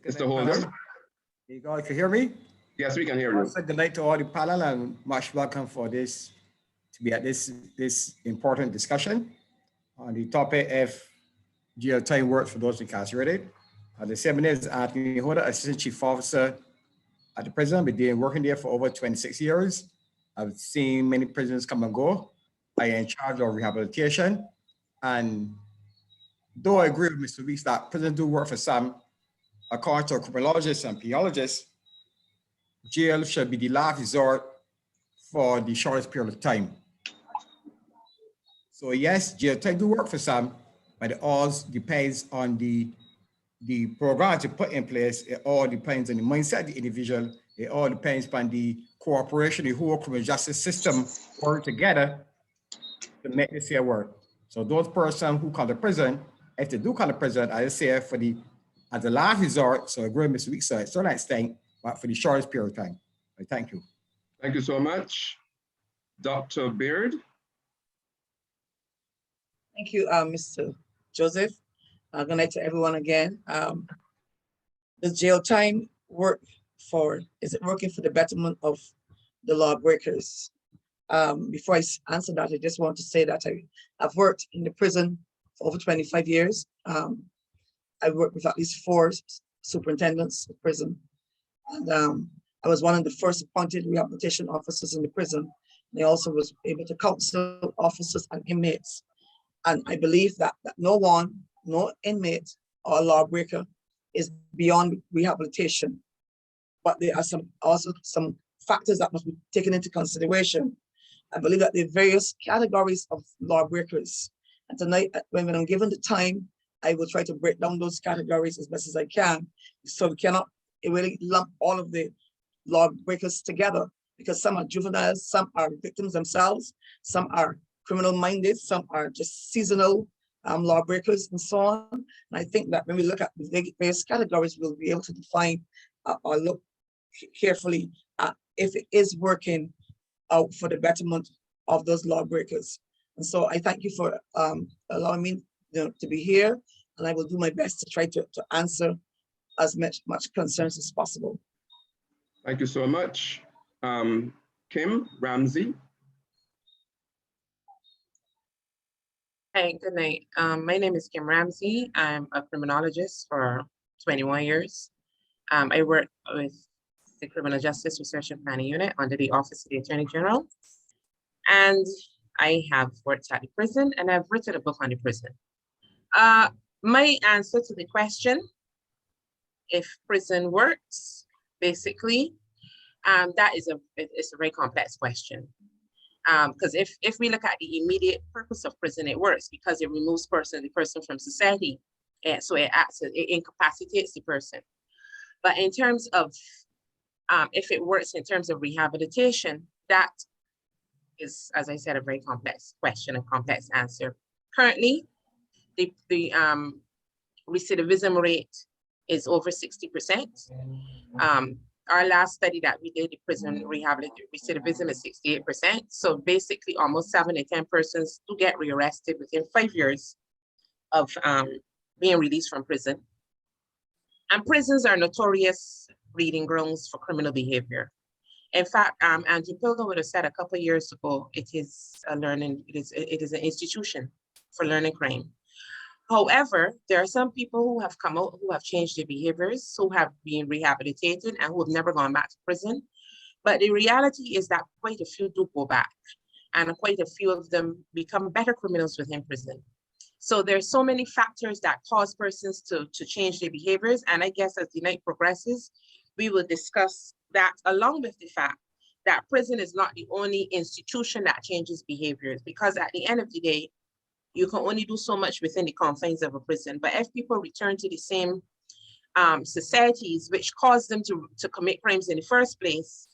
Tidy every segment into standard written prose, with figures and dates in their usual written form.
Mr. Holder. You guys can hear me? Yes, we can hear you. Also, good night to all the panel and much welcome for this, to be at this important discussion on the topic of jail time work for those incarcerated. The seminar is Anthony Holder, Assistant Chief Officer at the prison. I've been working there for over 26 years. I've seen many prisons come and go. I am in charge of rehabilitation. And though I agree with Mr. Weeks that prisons do work for some, according to a criminologist and penologist, jail should be the last resort for the shortest period of time. So yes, jail time do work for some, but it all depends on the program to put in place. It all depends on the mindset of the individual. It all depends on the cooperation, the whole criminal justice system work together to make this here work. So those persons who come to prison, if they do come to prison, I say as a last resort, so I agree with Mr. Weeks, so to an extent, but for the shortest period of time. Thank you. Thank you so much. Dr. Baird. Thank you, Mr. Joseph. Good night to everyone again. The jail time is it working for the betterment of the lawbreakers? Before I answer that, I just want to say that I've worked in the prison for over 25 years. I worked with at least 4 superintendents of prison. And I was one of the first appointed rehabilitation officers in the prison. And I also was able to counsel officers and inmates. And I believe that no inmate or lawbreaker is beyond rehabilitation. But there are also some factors that must be taken into consideration. I believe that there are various categories of lawbreakers. And tonight, when I'm given the time, I will try to break down those categories as best as I can. So we cannot really lump all of the lawbreakers together, because some are juveniles, some are victims themselves, some are criminal-minded, some are just seasonal lawbreakers, and so on. And I think that when we look at the various categories, we'll be able to define or look carefully at if it is working out for the betterment of those lawbreakers. And so I thank you for allowing me to be here, and I will do my best to try to answer as much concerns as possible. Thank you so much. Kim, Ramsay. Hi, good night. My name is Kim Ramsay. I'm a criminologist for 21 years. I work with the Criminal Justice Research and Planning Unit under the Office of the Attorney General. And I have worked at the prison, and I've written a book on the prison. My answer to the question, if prison works, basically, it's a very complex question. Because if we look at the immediate purpose of prison, it works because it removes the person from society. And so it incapacitates the person. But in terms of, if it works in terms of rehabilitation, that is, as I said, a very complex question, a complex answer. Currently, the recidivism rate is over 60%. Our last study that we did, the prison recidivism is 68%. So basically almost 7 to 10 persons do get rearrested within 5 years of being released from prison. And prisons are notorious breeding grounds for criminal behavior. In fact, Andrew Pilger would have said a couple of years ago, it is an institution for learning crime. However, there are some people who have come out, who have changed their behaviors, who have been rehabilitated and who have never gone back to prison. But the reality is that quite a few do go back, and quite a few of them become better criminals within prison. So there's so many factors that cause persons to change their behaviors. And I guess as the night progresses, we will discuss that, along with the fact that prison is not the only institution that changes behaviors, because at the end of the day, you can only do so much within the confines of a prison. But if people return to the same societies which caused them to commit crimes in the first place,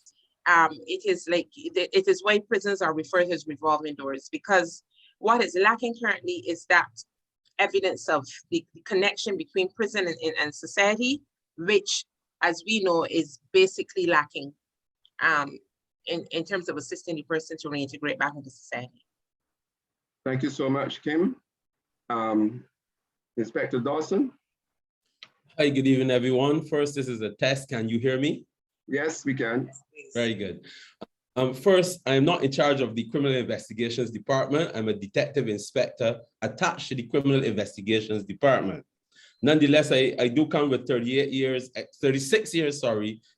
it is why prisons are referred to as revolving doors, because what is lacking currently is that evidence of the connection between prison and society, which, as we know, is basically lacking in terms of assisting the person to reintegrate back into society. Thank you so much, Kim. Inspector Dawson. Hi, good evening, everyone. First, this is a test. Can you hear me? Yes, we can. Very good. First, I am not in charge of the Criminal Investigations Department. I'm a detective inspector attached to the Criminal Investigations Department. Nonetheless, I do come with 36 years,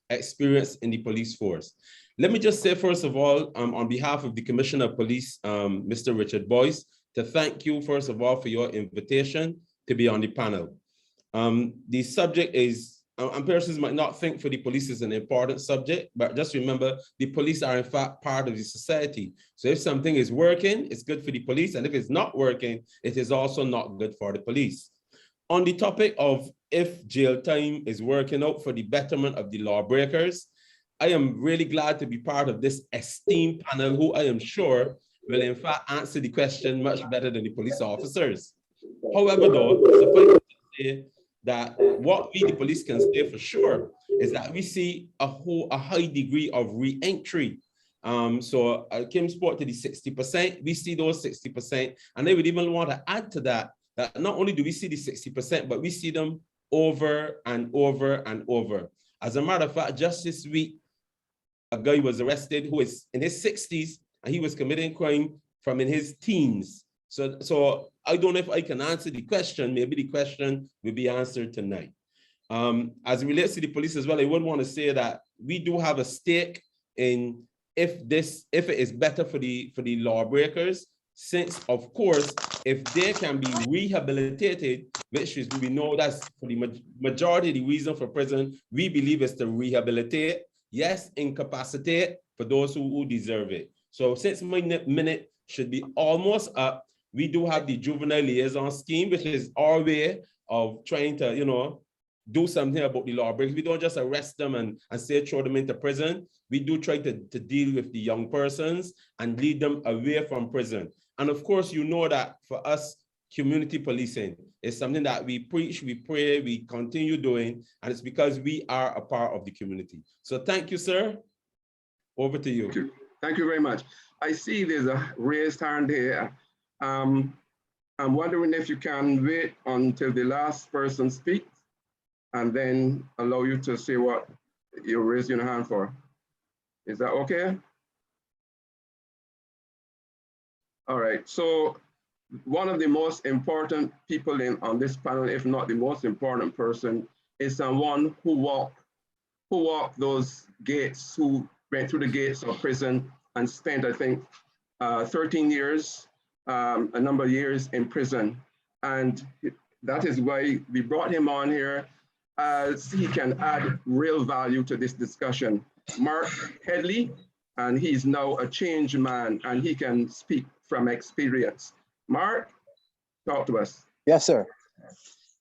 experience in the police force. Let me just say, first of all, on behalf of the Commissioner of Police, Mr. Richard Boyce, to thank you, first of all, for your invitation to be on the panel. The subject is, and persons might not think for the police is an important subject, but just remember, the police are in fact part of the society. So if something is working, it's good for the police, and if it's not working, it is also not good for the police. On the topic of if jail time is working out for the betterment of the lawbreakers, I am really glad to be part of this esteemed panel who I am sure will in fact answer the question much better than the police officers. However, though, suffice to say that what we, the police, can say for sure is that we see a high degree of re-entry. So Kim spoke to the 60%, we see those 60%, and I would even want to add to that, that not only do we see the 60%, but we see them over and over and over. As a matter of fact, just this week, a guy was arrested who is in his 60s, and he was committing crime from in his teens. So I don't know if I can answer the question. Maybe the question will be answered tonight. As it relates to the police as well, I would want to say that we do have a stake in if it is better for the lawbreakers, since of course, if they can be rehabilitated, which is, we know that's for the majority of the reason for prison, we believe is to rehabilitate, yes, incapacitate for those who deserve it. So since my minute should be almost up, we do have the juvenile liaison scheme, which is our way of trying to, do something about the lawbreakers. We don't just arrest them and say throw them into prison. We do try to deal with the young persons and lead them away from prison. And of course, you know that for us, community policing is something that we preach, we pray, we continue doing, and it's because we are a part of the community. So thank you, sir. Over to you. Thank you very much. I see there's a raised hand here. I'm wondering if you can wait until the last person speaks and then allow you to say what you're raising your hand for. Is that okay? All right, so one of the most important people on this panel, if not the most important person, is someone who walked those gates, who went through the gates of prison and spent, I think, 13 years, a number of years in prison. And that is why we brought him on here, as he can add real value to this discussion. Mark Headley, and he's now a changed man, and he can speak from experience. Mark, talk to us. Yes, sir.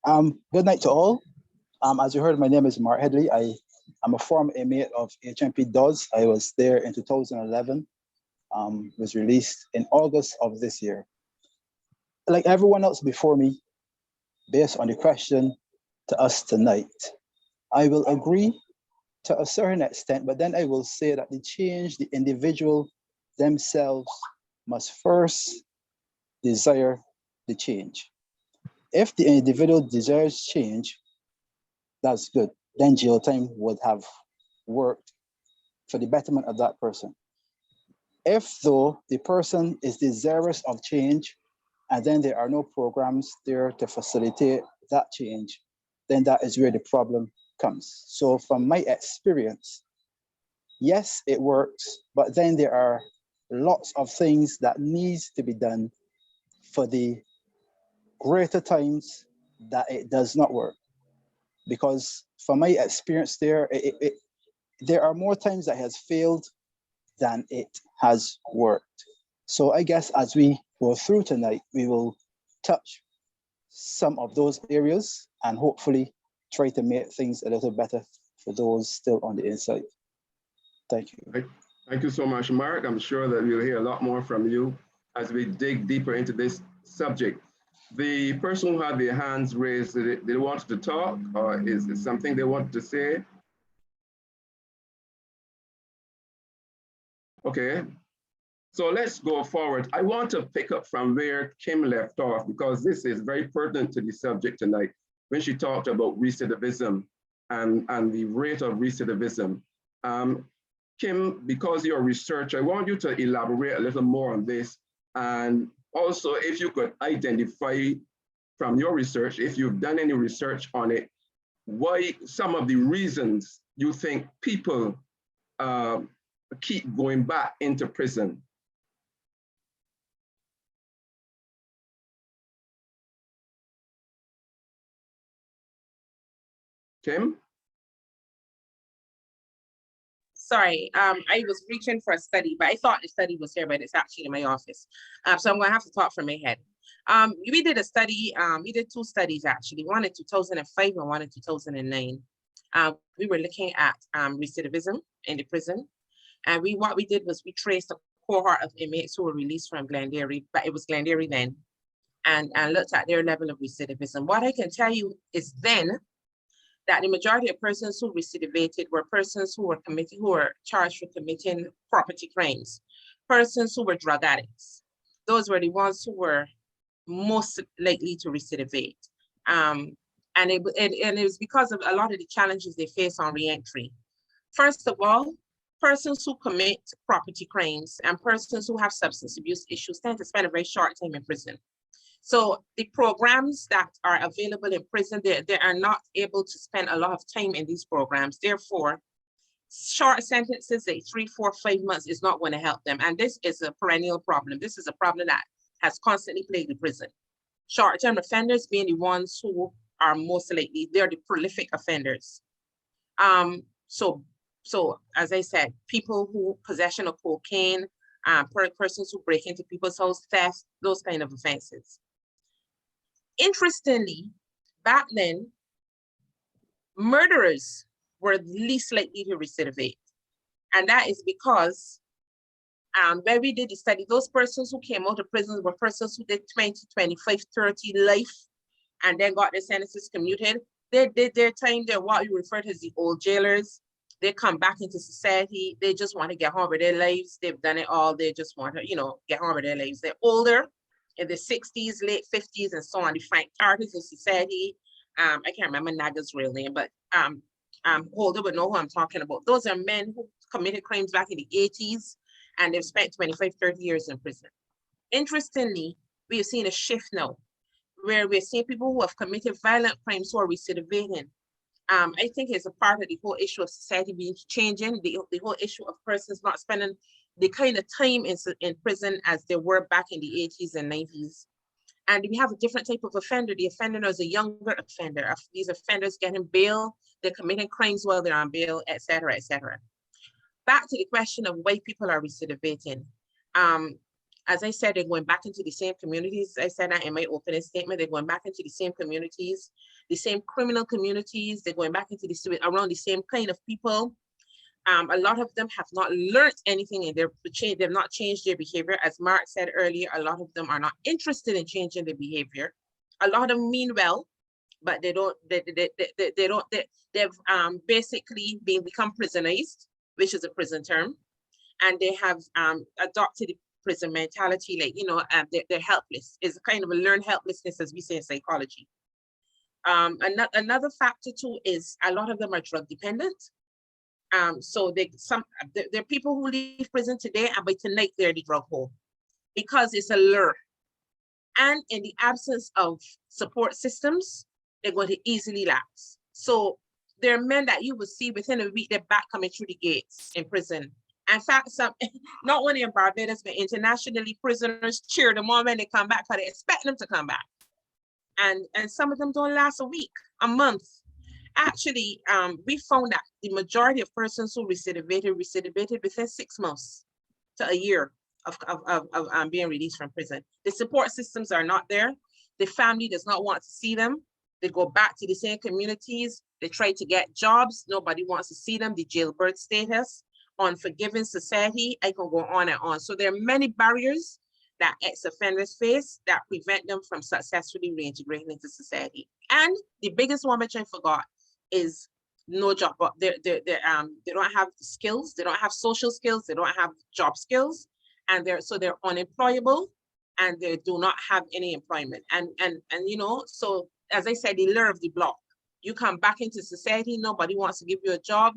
Good night to all. As you heard, my name is Mark Headley. I'm a former inmate of HMP Dodds. I was there in 2011, was released in August of this year. Like everyone else before me, based on the question to us tonight, I will agree to a certain extent, but then I will say that the change, the individual themselves must first desire the change. If the individual desires change, that's good. Then jail time would have worked for the betterment of that person. If though the person is desirous of change and then there are no programs there to facilitate that change, then that is where the problem comes. So from my experience, yes, it works, but then there are lots of things that needs to be done for the greater times that it does not work. Because from my experience there, there are more times that has failed than it has worked. So I guess as we go through tonight, we will touch some of those areas and hopefully try to make things a little better for those still on the inside. Thank you. Thank you so much, Mark. I'm sure that we'll hear a lot more from you as we dig deeper into this subject. The person who had their hands raised, they wanted to talk, or is it something they wanted to say? Okay, so let's go forward. I want to pick up from where Kim left off, because this is very pertinent to the subject tonight. when she talked about recidivism and the rate of recidivism. Kim, because you're a researcher, I want you to elaborate a little more on this. And also, if you could identify from your research, if you've done any research on it, why some of the reasons you think people keep going back into prison. Kim? Sorry, I was reaching for a study, but I thought the study was here, but it's actually in my office. So I'm gonna have to talk from my head. We did a study, we did 2 studies actually, one in 2005 and one in 2009. We were looking at recidivism in the prison. And what we did was we traced a cohort of inmates who were released from Glengarry, but it was Glengarry then, and looked at their level of recidivism. What I can tell you is then that the majority of persons who recidivated were persons who were charged for committing property crimes, persons who were drug addicts. Those were the ones who were most likely to recidivate. And it was because of a lot of the challenges they face on reentry. First of all, persons who commit property crimes and persons who have substance abuse issues tend to spend a very short time in prison. So the programs that are available in prison, they are not able to spend a lot of time in these programs. Therefore, short sentences, like 3, 4, 5 months is not going to help them. And this is a perennial problem. This is a problem that has constantly plagued the prison. Short-term offenders being the ones who are most likely, they're the prolific offenders. So as I said, people who possession of cocaine, persons who break into people's house, theft, those kind of offenses. Interestingly, back then, murderers were least likely to recidivate. And that is because when we did the study, those persons who came out of prison were persons who did 20, 25, 30 life and then got their sentences commuted. They did their time, they're what we refer to as the old jailers. They come back into society. They just want to get on with their lives. They've done it all. They just want to, get on with their lives. They're older, in the 60s, late 50s, and so on. The frank artists of society. I can't remember Naga's real name, but Holder would know who I'm talking about. Those are men who committed crimes back in the 80s, and they've spent 25, 30 years in prison. Interestingly, we have seen a shift now, where we're seeing people who have committed violent crimes who are recidivating. I think it's a part of the whole issue of society being changing, the whole issue of persons not spending the kind of time in prison as they were back in the 80s and 90s. And we have a different type of offender. The offender is a younger offender. These offenders getting bail, they're committing crimes while they're on bail, et cetera, et cetera. Back to the question of why people are recidivating. As I said, they're going back into the same communities. I said that in my opening statement, they're going back into the same communities, the same criminal communities. They're going back into around the same kind of people. A lot of them have not learned anything in they've not changed their behavior. As Mark said earlier, a lot of them are not interested in changing their behavior. A lot of them mean well, but they've basically become prisonized, which is a prison term. And they have adopted the prison mentality, they're helpless. It's a kind of a learned helplessness, as we say in psychology. Another factor too is a lot of them are drug dependent. So there are people who leave prison today and by tonight they're the drug hole because it's a lure. And in the absence of support systems, they're going to easily lapse. So there are men that you will see within a week, they're back coming through the gates in prison. In fact, not only in Barbados, but internationally, prisoners cheer them on when they come back because they expect them to come back. And some of them don't last a week, a month. Actually, we found that the majority of persons who recidivated within 6 months to a year of being released from prison. The support systems are not there. The family does not want to see them. They go back to the same communities. They try to get jobs. Nobody wants to see them. The jailbird status, unforgiving society. I can go on and on. So there are many barriers that ex-offenders face that prevent them from successfully reintegrating into society. And the biggest one which I forgot is no job. They don't have the skills. They don't have social skills. They don't have job skills, and they're unemployable, and they do not have any employment. And so as I said, the lure of the block. You come back into society, nobody wants to give you a job,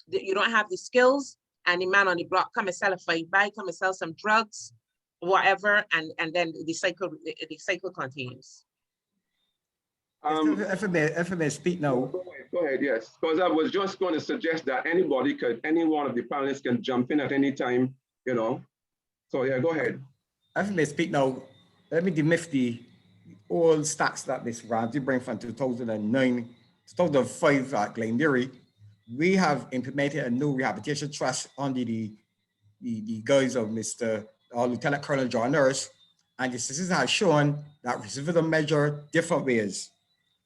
you don't have the skills, and the man on the block come and sell a 5-by, come and sell some drugs, whatever, and then the cycle continues. If I may speak now. Go ahead, yes. Because I was just going to suggest that any one of the panelists can jump in at any time, you know. So yeah, go ahead. If I may speak now, let me demyth the old stats that this Ramsay bring from 2009, 2005 at Glengarry. We have implemented a new rehabilitation trust under the guise of Mr. Lieutenant Colonel John Nurse, and the statistics have shown that recidivism measure different ways.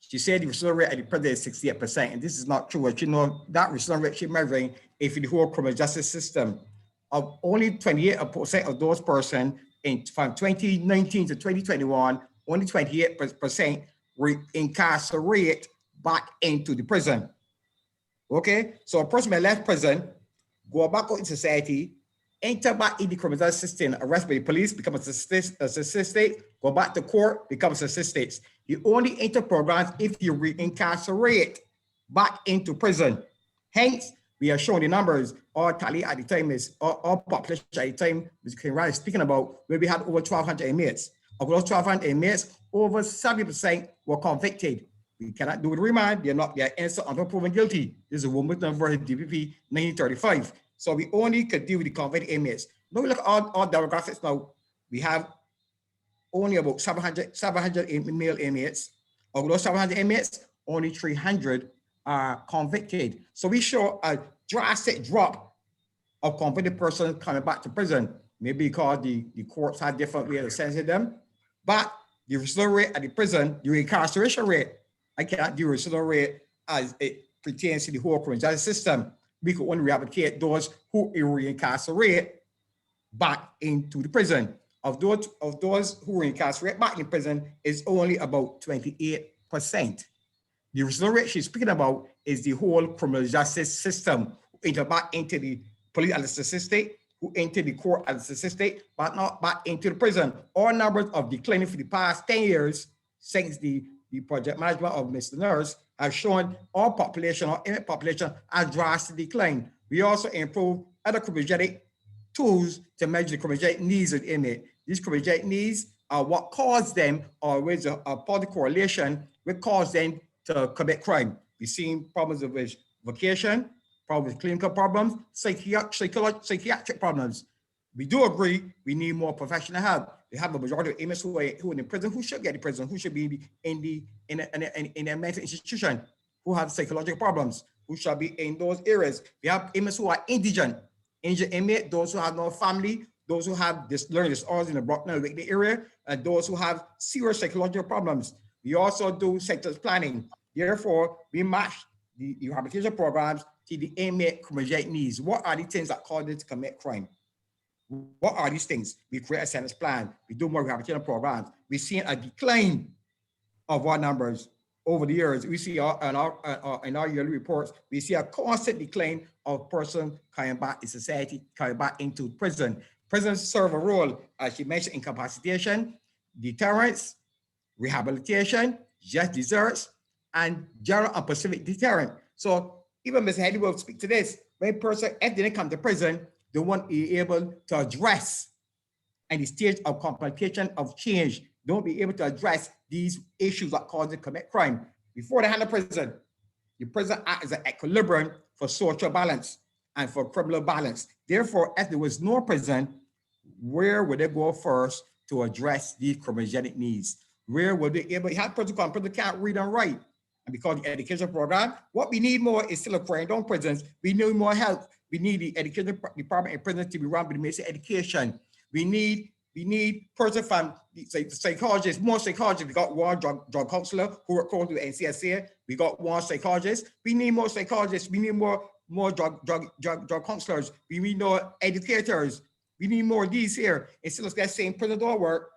She said the recidivism rate at the present is 68%, and this is not true. You know, that recidivism rate she's measuring is for the whole criminal justice system. Of only 28% of those persons from 2019 to 2021, only 28% were incarcerated back into the prison. Okay, so a person may left prison, go back out in society, enter back in the criminal justice system, arrested by the police, become a statistic, go back to court, become a statistic. You only enter programs if you reincarcerate back into prison. Hence, we are showing the numbers, our tally at the time is, our population at the time, Mr. Kinrad is speaking about, where we had over 1,200 inmates. Of those 1,200 inmates, over 70% were convicted. We cannot do the remand, they're innocent until proven guilty. This is a woman versus DPP 1935. So we only could deal with the convicted inmates. Now we look at our demographics now. We have only about 700 male inmates. Of those 700 inmates, only 300 are convicted. So we show a drastic drop of convicted persons coming back to prison. Maybe because the courts had different ways of sentencing them. But the recidivism rate at the prison, the incarceration rate, I cannot do recidivism rate as it pertains to the whole criminal justice system. We could only rehabilitate those who reincarcerate back into the prison. Of those who were incarcerated back in prison is only about 28%. The recidivism rate she's speaking about is the whole criminal justice system, who enter back into the police as a statistic, who enter the court as a statistic, but not back into the prison. All numbers of declining for the past 10 years since the project management of Mr. Nurse have shown our population, our inmate population, has drastically declined. We also improve other criminogenic tools to measure the criminogenic needs of the inmate. These criminogenic needs are what cause them, or with a positive correlation, what cause them to commit crime. We've seen problems with vocation, problems with clinical problems, psychiatric problems. We do agree we need more professional help. We have a majority of inmates who are in prison, who should get in prison, who should be in a mental institution, who have psychological problems, who should be in those areas. We have inmates who are indigent inmate, those who have no family, those who have learning disorders in the Brocknell area, and those who have serious psychological problems. We also do sectors planning. Therefore, we match the rehabilitation programs to the inmate criminogenic needs. What are the things that cause them to commit crime? What are these things? We create a sentence plan. We do more rehabilitation programs. We've seen a decline of our numbers over the years. We see in our yearly reports, we see a constant decline of persons coming back in society, coming back into prison. Prisons serve a role, as you mentioned, incapacitation, deterrence, rehabilitation, just desserts, and general and specific deterrent. So even Ms. Headley will speak to this. When a person, if they come to prison, they won't be able to address and the stage of complication of change. They won't be able to address these issues that cause them to commit crime. Before they handle prison, the prison act as an equilibrium for social balance and for criminal balance. Therefore, if there was no prison, where would they go first to address these criminogenic needs? Where would they able to have prison come? Prison can't read and write. And because the education program, what we need more is still a crying down prisons. We need more help. We need the education department in prisons to be run by the Ministry of Education. We need person from the psychologists, more psychologists. We got one drug counselor who work close to the NCSA. We got one psychologist. We need more psychologists. We need more drug counselors. We need more educators. We need more of these here. Instead of that same prison door work,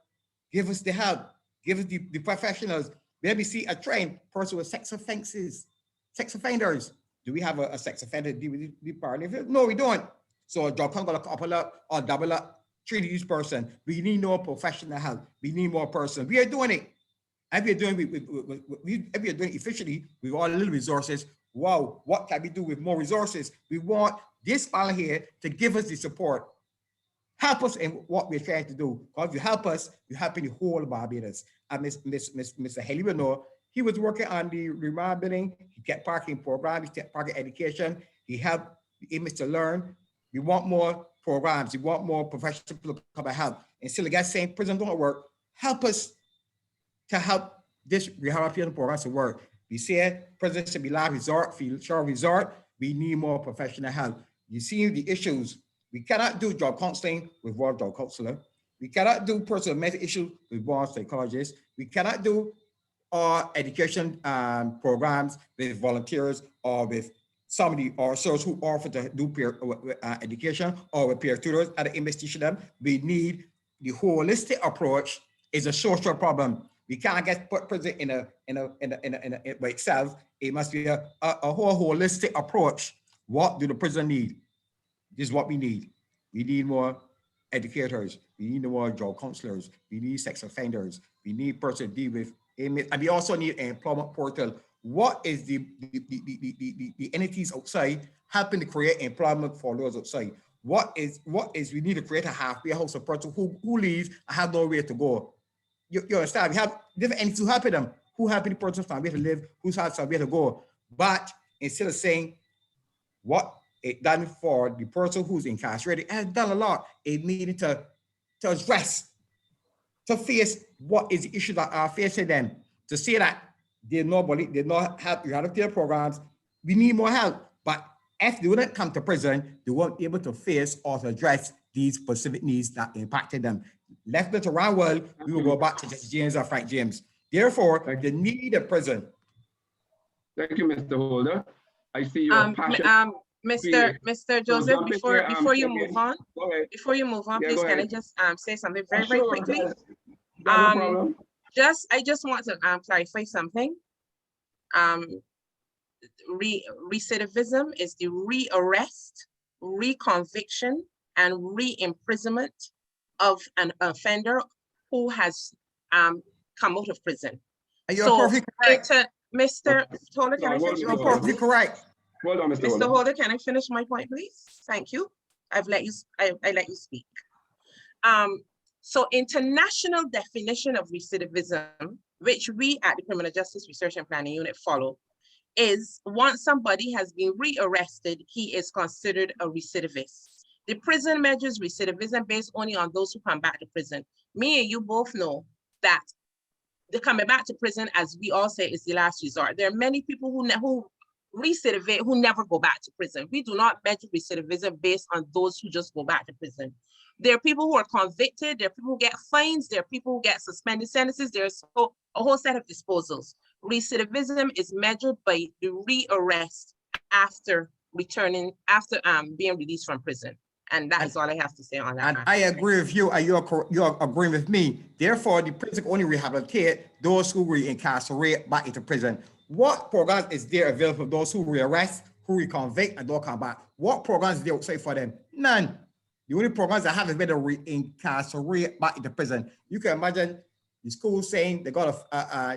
give us the help. Give us the professionals. Maybe see a trained person with sex offenses, sex offenders. Do we have a sex offender department? No, we don't. So a drug counselor couple up or double up, treat each person. We need more professional help. We need more person. We are doing it. If you're doing if you're doing efficiently with all little resources, wow, what can we do with more resources? We want this panel here to give us the support. Help us in what we're trying to do. Because if you help us, you're helping the whole Barbados. And Mr. Headley will know, he was working on the remand building. He kept parking programs, he kept parking education. He helped the inmates to learn. We want more programs. We want more professional people to come and help. Instead of guys saying prison don't work, help us to help this rehabilitation program to work. We say prison should be last resort, short resort. We need more professional help. You see the issues. We cannot do job counseling with one job counselor. We cannot do personal mental issues with one psychologist. We cannot do education programs with volunteers or with somebody or source who offer to do peer education or with peer tutors at the investigation them. We need the holistic approach. Is a social problem. We can't get put prison in a by itself. It must be a whole holistic approach. What do the prison need? This is what we need. We need more educators. We need more job counselors. We need sex offenders. We need person to deal with inmates. And we also need an employment portal. What is the entities outside helping to create employment for those outside? What is we need to create a halfway house of person who leaves and have nowhere to go. You understand? We have different entities who helping them, who helping the person find where to live, who's have somewhere to go. But instead of saying what it done for the person who's incarcerated, it has done a lot. It needed to address, to face what is the issue that are facing them, to say that they not help you out of their programs. We need more help. But if they wouldn't come to prison, they won't be able to face or to address these specific needs that impacted them. Left it around world, we will go back to Jesse James or Frank James. Therefore, the need of prison. Thank you, Mr. Holder. I see your passion. Mr. Joseph, before you move on, please can I just say something very quickly? No problem. I just want to clarify something. Recidivism is the re-arrest, reconviction, and re-imprisonment of an offender who has come out of prison. You're perfectly correct. Mr. Holder, can I finish? You're perfectly correct. Hold on, Mr. Holder, can I finish my point, please? Thank you. I let you speak. So international definition of recidivism, which we at the Criminal Justice Research and Planning Unit follow, is once somebody has been rearrested, he is considered a recidivist. The prison measures recidivism based only on those who come back to prison. Me and you both know that the coming back to prison, as we all say, is the last resort. There are many people who recidivate who never go back to prison. We do not measure recidivism based on those who just go back to prison. There are people who are convicted, there are people who get fines, there are people who get suspended sentences, there's a whole set of disposals. Recidivism is measured by the rearrest after being released from prison. And that is all I have to say on that. And I agree with you, and you're agreeing with me. Therefore, the prison can only rehabilitate those who reincarcerate back into prison. What programs is there available for those who rearrest, who reconvict, and don't come back? What programs is there outside for them? None. The only programs that have is better reincarcerate back into prison. You can imagine the school saying they got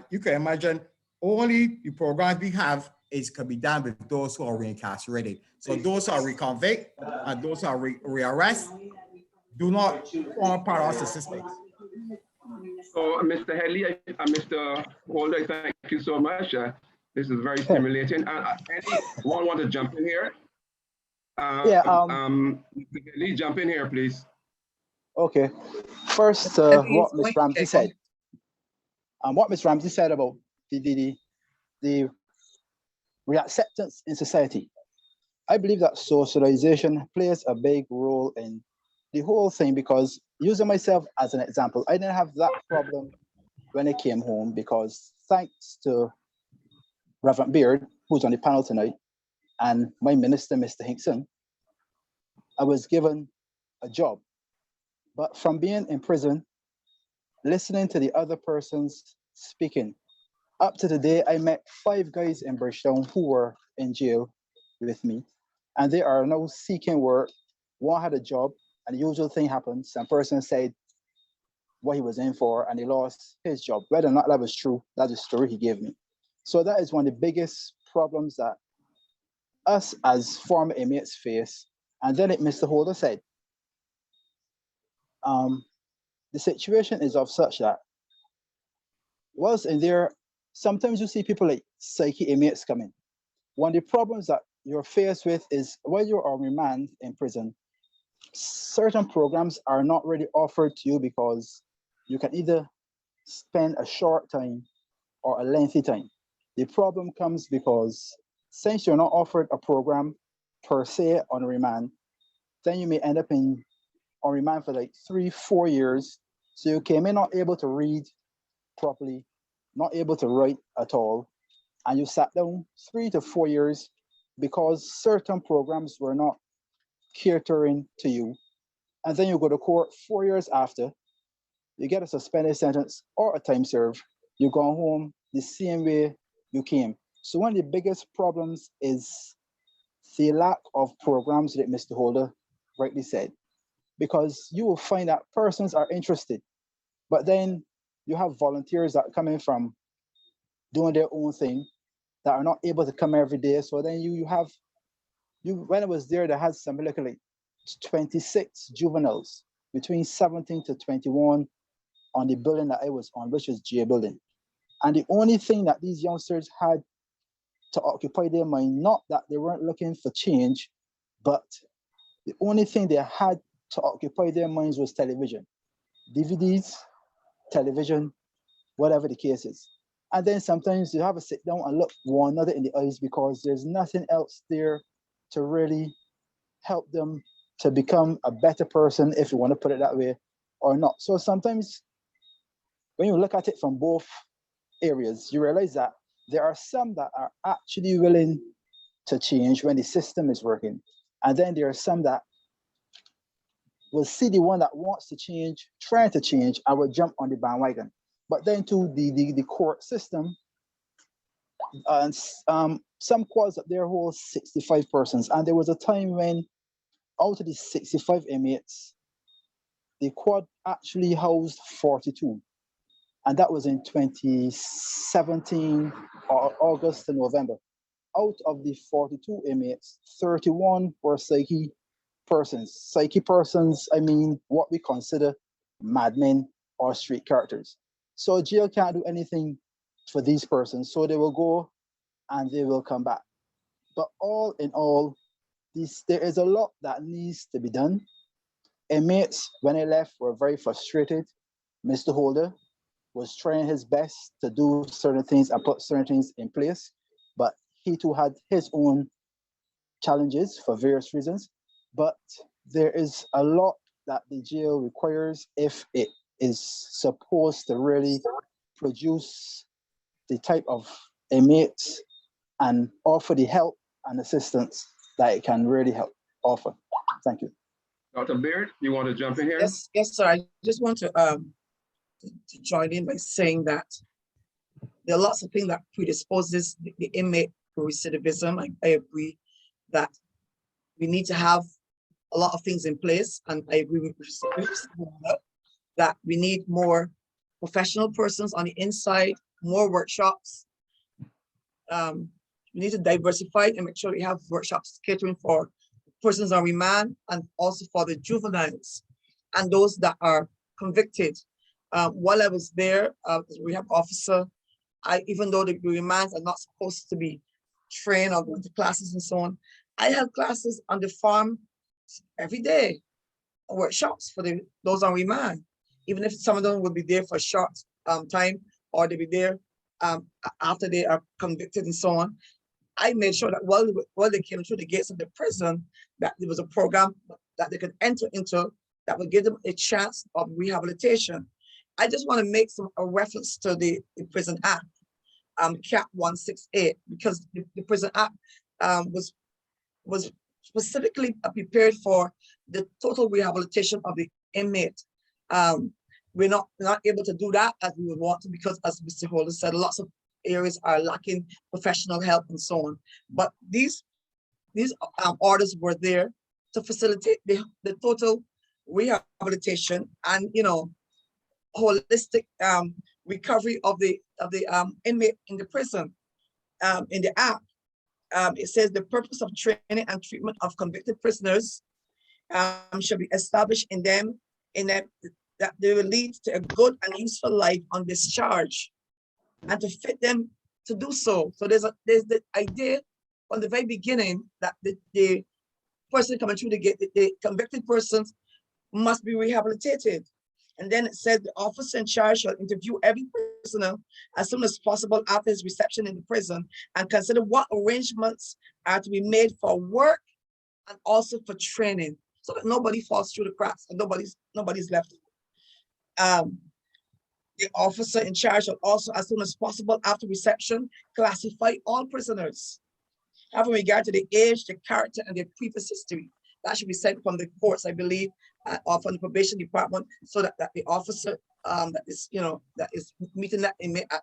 you can imagine only the programs we have can be done with those who are reincarcerated. So those who are reconvict and those who are rearrest do not form part of our statistics. So, Mr. Headley and Mr. Holder, thank you so much. This is very stimulating. Anyone want to jump in here? Mr. Headley, jump in here, please. Okay. First, what Ms. Ramsay said. What Ms. Ramsay said about the reacceptance in society. I believe that socialization plays a big role in the whole thing, because using myself as an example, I didn't have that problem when I came home, because thanks to Reverend Baird, who's on the panel tonight, and my minister, Mr. Hinkson, I was given a job. But from being in prison, listening to the other persons speaking, up to the day, I met 5 guys in Bridgetown who were in jail with me, and they are now seeking work. One had a job, and the usual thing happens. Some person said, what he was in for, and he lost his job. Whether or not that was true, that's the story he gave me. So that is one of the biggest problems that us as former inmates face. And then Mr. Holder said, the situation is of such that whilst in there, sometimes you see people like psyche inmates coming. One of the problems that you're faced with is when you're on remand in prison, certain programs are not really offered to you because you can either spend a short time or a lengthy time. The problem comes because since you're not offered a program per se on remand, then you may end up on remand for like 3-4 years. So you came in not able to read properly, not able to write at all, and you sat down 3 to 4 years because certain programs were not catering to you. And then you go to court 4 years after, you get a suspended sentence or a time served, you go home the same way you came. So one of the biggest problems is the lack of programs that Mr. Holder rightly said, because you will find that persons are interested, but then you have volunteers that come in from doing their own thing that are not able to come every day. So then when I was there, they had something like 26 juveniles between 17 to 21 on the building that I was on, which is J building. And the only thing that these youngsters had to occupy their mind, not that they weren't looking for change, but the only thing they had to occupy their minds was television, DVDs, television, whatever the case is. And then sometimes you have to sit down and look one another in the eyes because there's nothing else there to really help them to become a better person, if you want to put it that way, or not. So sometimes when you look at it from both areas, you realize that there are some that are actually willing to change when the system is working. And then there are some that will see the one that wants to change, trying to change, and will jump on the bandwagon. But then to the court system, and some quads up there hold 65 persons. And there was a time when out of the 65 inmates, the quad actually housed 42. And that was in 2017, or August to November. Out of the 42 inmates, 31 were psyche persons. Psyche persons, I mean, what we consider madmen or street characters. So jail can't do anything for these persons. So they will go and they will come back. But all in all, there is a lot that needs to be done. Inmates, when they left, were very frustrated. Mr. Holder was trying his best to do certain things and put certain things in place, but he too had his own challenges for various reasons. But there is a lot that the jail requires if it is supposed to really produce the type of inmates and offer the help and assistance that it can really help offer. Thank you. Dr. Baird, you want to jump in here? Yes, sir. I just want to join in by saying that there are lots of things that predisposes the inmate for recidivism. I agree that we need to have a lot of things in place, and I agree with that we need more professional persons on the inside, more workshops. We need to diversify and make sure we have workshops catering for persons on remand and also for the juveniles and those that are convicted. While I was there as a rehab officer, even though the remands are not supposed to be trained or going to classes and so on, I had classes on the farm every day, workshops for those on remand, even if some of them would be there for a short time or they'll be there after they are convicted and so on. I made sure that while they came through the gates of the prison, that there was a program that they could enter into that would give them a chance of rehabilitation. I just want to make a reference to the Prison Act, Cap 168, because the Prison Act was specifically prepared for the total rehabilitation of the inmate. We're not able to do that as we would want to, because as Mr. Holder said, lots of areas are lacking professional help and so on. But these orders were there to facilitate the total rehabilitation. And holistic recovery of the inmate in the prison. In the act, it says the purpose of training and treatment of convicted prisoners shall be established in them that they will lead to a good and useful life on discharge, and to fit them to do so. So there's the idea from the very beginning that the person coming through the gate, the convicted persons must be rehabilitated. And then it said the officer in charge shall interview every prisoner as soon as possible after his reception in the prison and consider what arrangements are to be made for work and also for training, so that nobody falls through the cracks and nobody's left. The officer in charge shall also, as soon as possible after reception, classify all prisoners, having regard to the age, the character, and their previous history. That should be sent from the courts, I believe, or from the probation department, so that the officer that is meeting that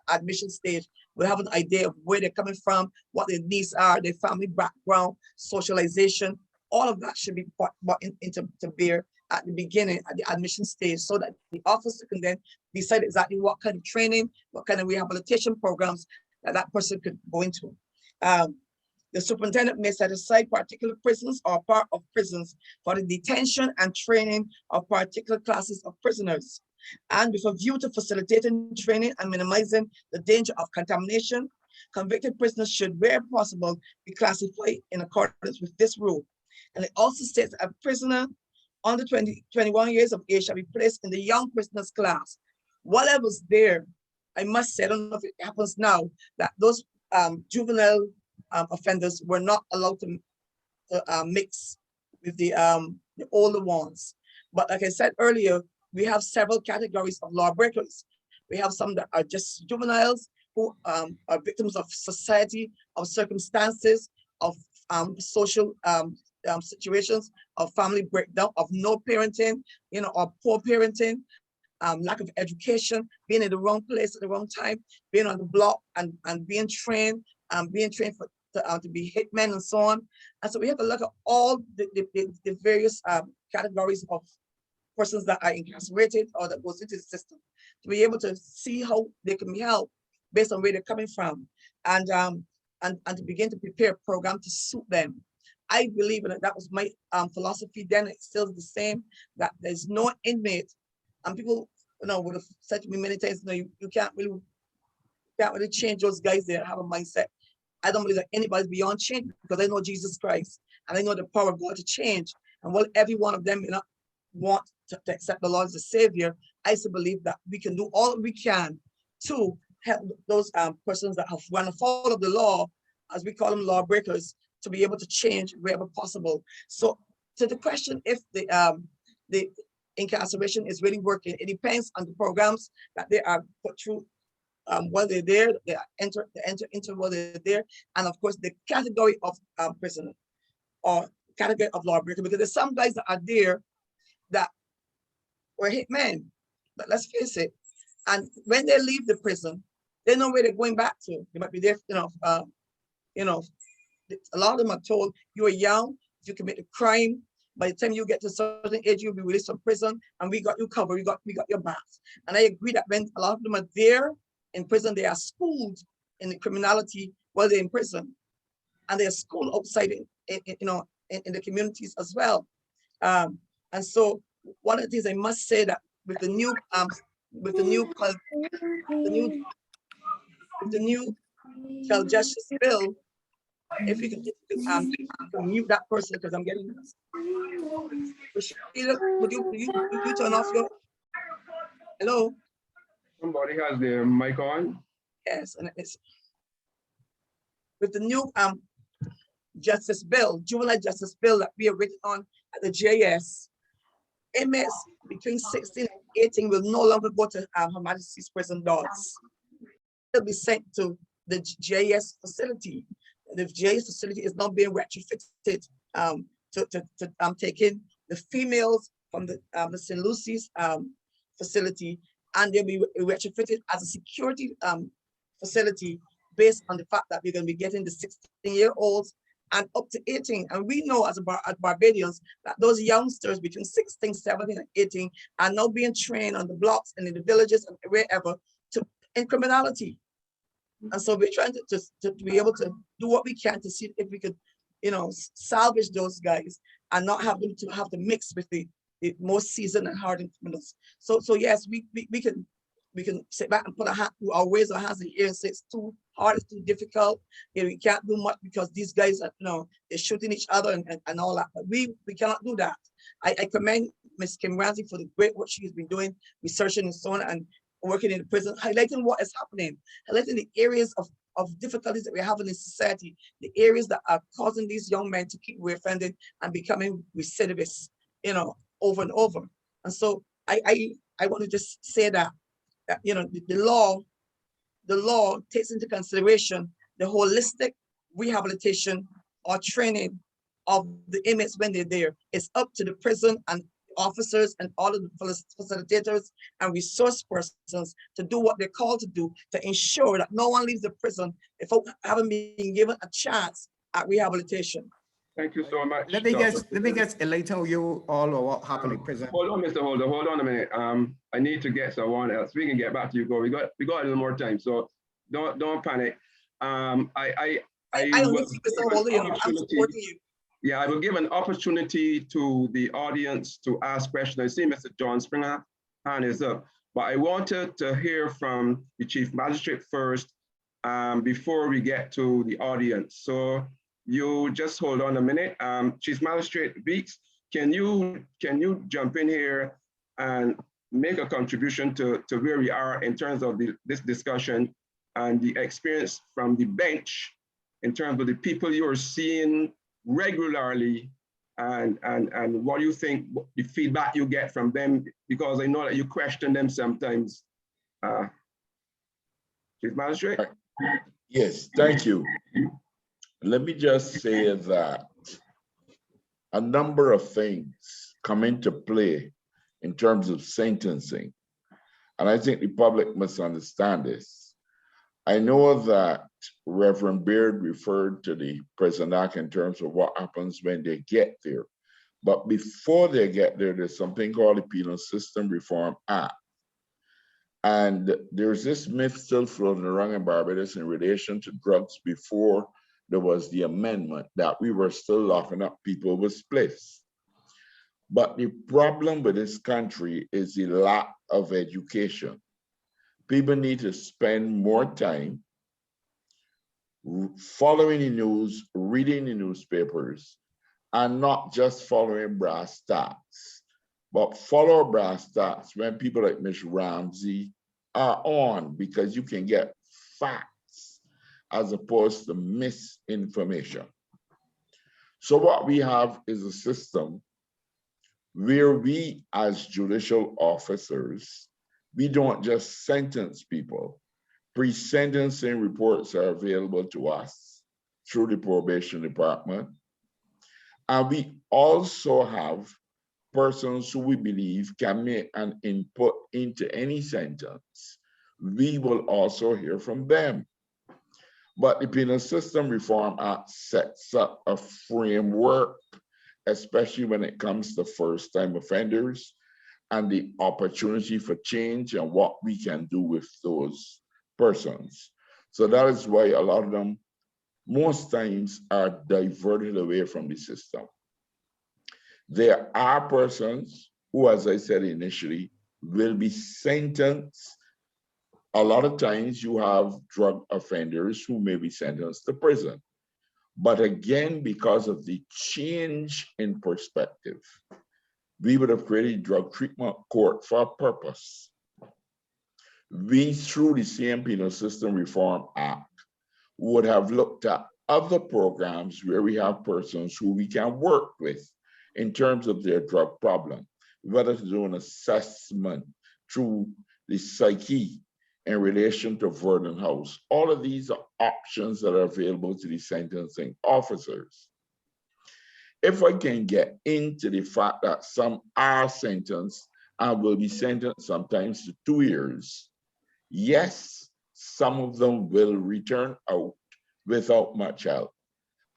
admission stage will have an idea of where they're coming from, what their needs are, their family background, socialization. All of that should be brought into bear at the beginning, at the admission stage, so that the officer can then decide exactly what kind of training, what kind of rehabilitation programs that person could go into. The superintendent may set aside particular prisons or part of prisons for the detention and training of particular classes of prisoners. And with a view to facilitating training and minimizing the danger of contamination, convicted prisoners should, where possible, be classified in accordance with this rule. And it also states that a prisoner under 21 years of age shall be placed in the young prisoners class. Whatever's there, I must say, I don't know if it happens now, that those juvenile offenders were not allowed to mix with the older ones. But like I said earlier, we have several categories of lawbreakers. We have some that are just juveniles who are victims of society, of circumstances, of social situations, of family breakdown, of no parenting, or poor parenting, lack of education, being in the wrong place at the wrong time, being on the block and being trained to be hitmen and so on. And so we have to look at all the various categories of persons that are incarcerated or that goes into the system to be able to see how they can be helped based on where they're coming from, and to begin to prepare a program to suit them. I believe in it. That was my philosophy then. It's still the same, that there's no inmate, and people would have said to me many times, you can't really change those guys there have a mindset. I don't believe that anybody's beyond change, because I know Jesus Christ and I know the power of God to change. And while every one of them may not want to accept the Lord as a Savior, I still believe that we can do all we can to help those persons that have run afoul of the law, as we call them, lawbreakers, to be able to change wherever possible. So to the question if the incarceration is really working, it depends on the programs that they are put through while they're there, they enter into while they're there, and of course the category of prisoner or category of lawbreaker, because there's some guys that are there that were hitmen, but let's face it, and when they leave the prison, they know where they're going back to. They might be there, a lot of them are told, you are young, if you commit a crime, by the time you get to a certain age, you'll be released from prison, and we got you covered, we got your back. And I agree that when a lot of them are there in prison, they are schooled in the criminality while they're in prison, and they're schooled outside in the communities as well. And so one of the things I must say, that with the new child justice bill, if you can mute that person, because I'm getting this. Would you turn off your, hello? Somebody has their mic on. Yes, and it's with the new justice bill, juvenile justice bill that we have written on at the JS, inmates between 16 and 18 will no longer go to Her Majesty's Prison Dodds. They'll be sent to the JS facility. The JS facility is now being retrofitted to take in the females from the St. Lucy's facility, and they'll be retrofitted as a security facility based on the fact that we're going to be getting the 16-year-olds and up to 18. And we know as Barbadians that those youngsters between 16, 17, and 18 are now being trained on the blocks and in the villages and wherever in criminality. And so we're trying to be able to do what we can to see if we could, salvage those guys and not have them to have to mix with the more seasoned and hardened criminals. So yes, we can sit back and put our ways our hands in the air and say it's too hard, it's too difficult. We can't do much because these guys are, they're shooting each other and all that. But we cannot do that. I commend Ms. Kim Ramsay for the great work she has been doing, researching and so on, and working in the prison, highlighting what is happening, highlighting the areas of difficulties that we're having in society, the areas that are causing these young men to keep reoffending and becoming recidivists, over and over. And so I want to just say that the law takes into consideration the holistic rehabilitation or training of the inmates when they're there. It's up to the prison and officers and all of the facilitators and resource persons to do what they're called to do to ensure that no one leaves the prison if they haven't been given a chance at rehabilitation. Thank you so much. Let me get enlighten you all on what happened in prison. Hold on, Mr. Holder. Hold on a minute. I need to get someone else. We can get back to you. Go. We got a little more time, so don't panic. I don't need to, Mr. Holder. I'm supporting you. Yeah, I will give an opportunity to the audience to ask questions. I see Mr. John Springer hand is up, but I wanted to hear from the Chief Magistrate first before we get to the audience. So you just hold on a minute. Chief Magistrate Weeks, can you jump in here and make a contribution to where we are in terms of this discussion and the experience from the bench in terms of the people you're seeing regularly and what you think, the feedback you get from them, because I know that you question them sometimes. Chief Magistrate? Yes, thank you. Let me just say that a number of things come into play in terms of sentencing, and I think the public must understand this. I know that Reverend Baird referred to the Prison Act in terms of what happens when they get there. But before they get there, there's something called the Penal System Reform Act. And there's this myth still floating around in Barbados in relation to drugs before there was the amendment that we were still locking up people with spliffs. But the problem with this country is the lack of education. People need to spend more time following the news, reading the newspapers, and not just following brass tacks, but follow brass tacks when people like Ms. Ramsay are on, because you can get facts as opposed to misinformation. So what we have is a system where we as judicial officers, we don't just sentence people. Pre-sentencing reports are available to us through the probation department. And we also have persons who we believe can make an input into any sentence. We will also hear from them. But the Penal System Reform Act sets up a framework, especially when it comes to first-time offenders and the opportunity for change and what we can do with those persons. So that is why a lot of them, most times, are diverted away from the system. There are persons who, as I said initially, will be sentenced. A lot of times you have drug offenders who may be sentenced to prison. But again, because of the change in perspective, we would have created drug treatment court for a purpose. We, through the same Penal System Reform Act, would have looked at other programs where we have persons who we can work with in terms of their drug problem, whether to do an assessment through the psyche in relation to Vernon House. All of these are options that are available to the sentencing officers. If I can get into the fact that some are sentenced and will be sentenced sometimes to 2 years, yes, some of them will return out without much help.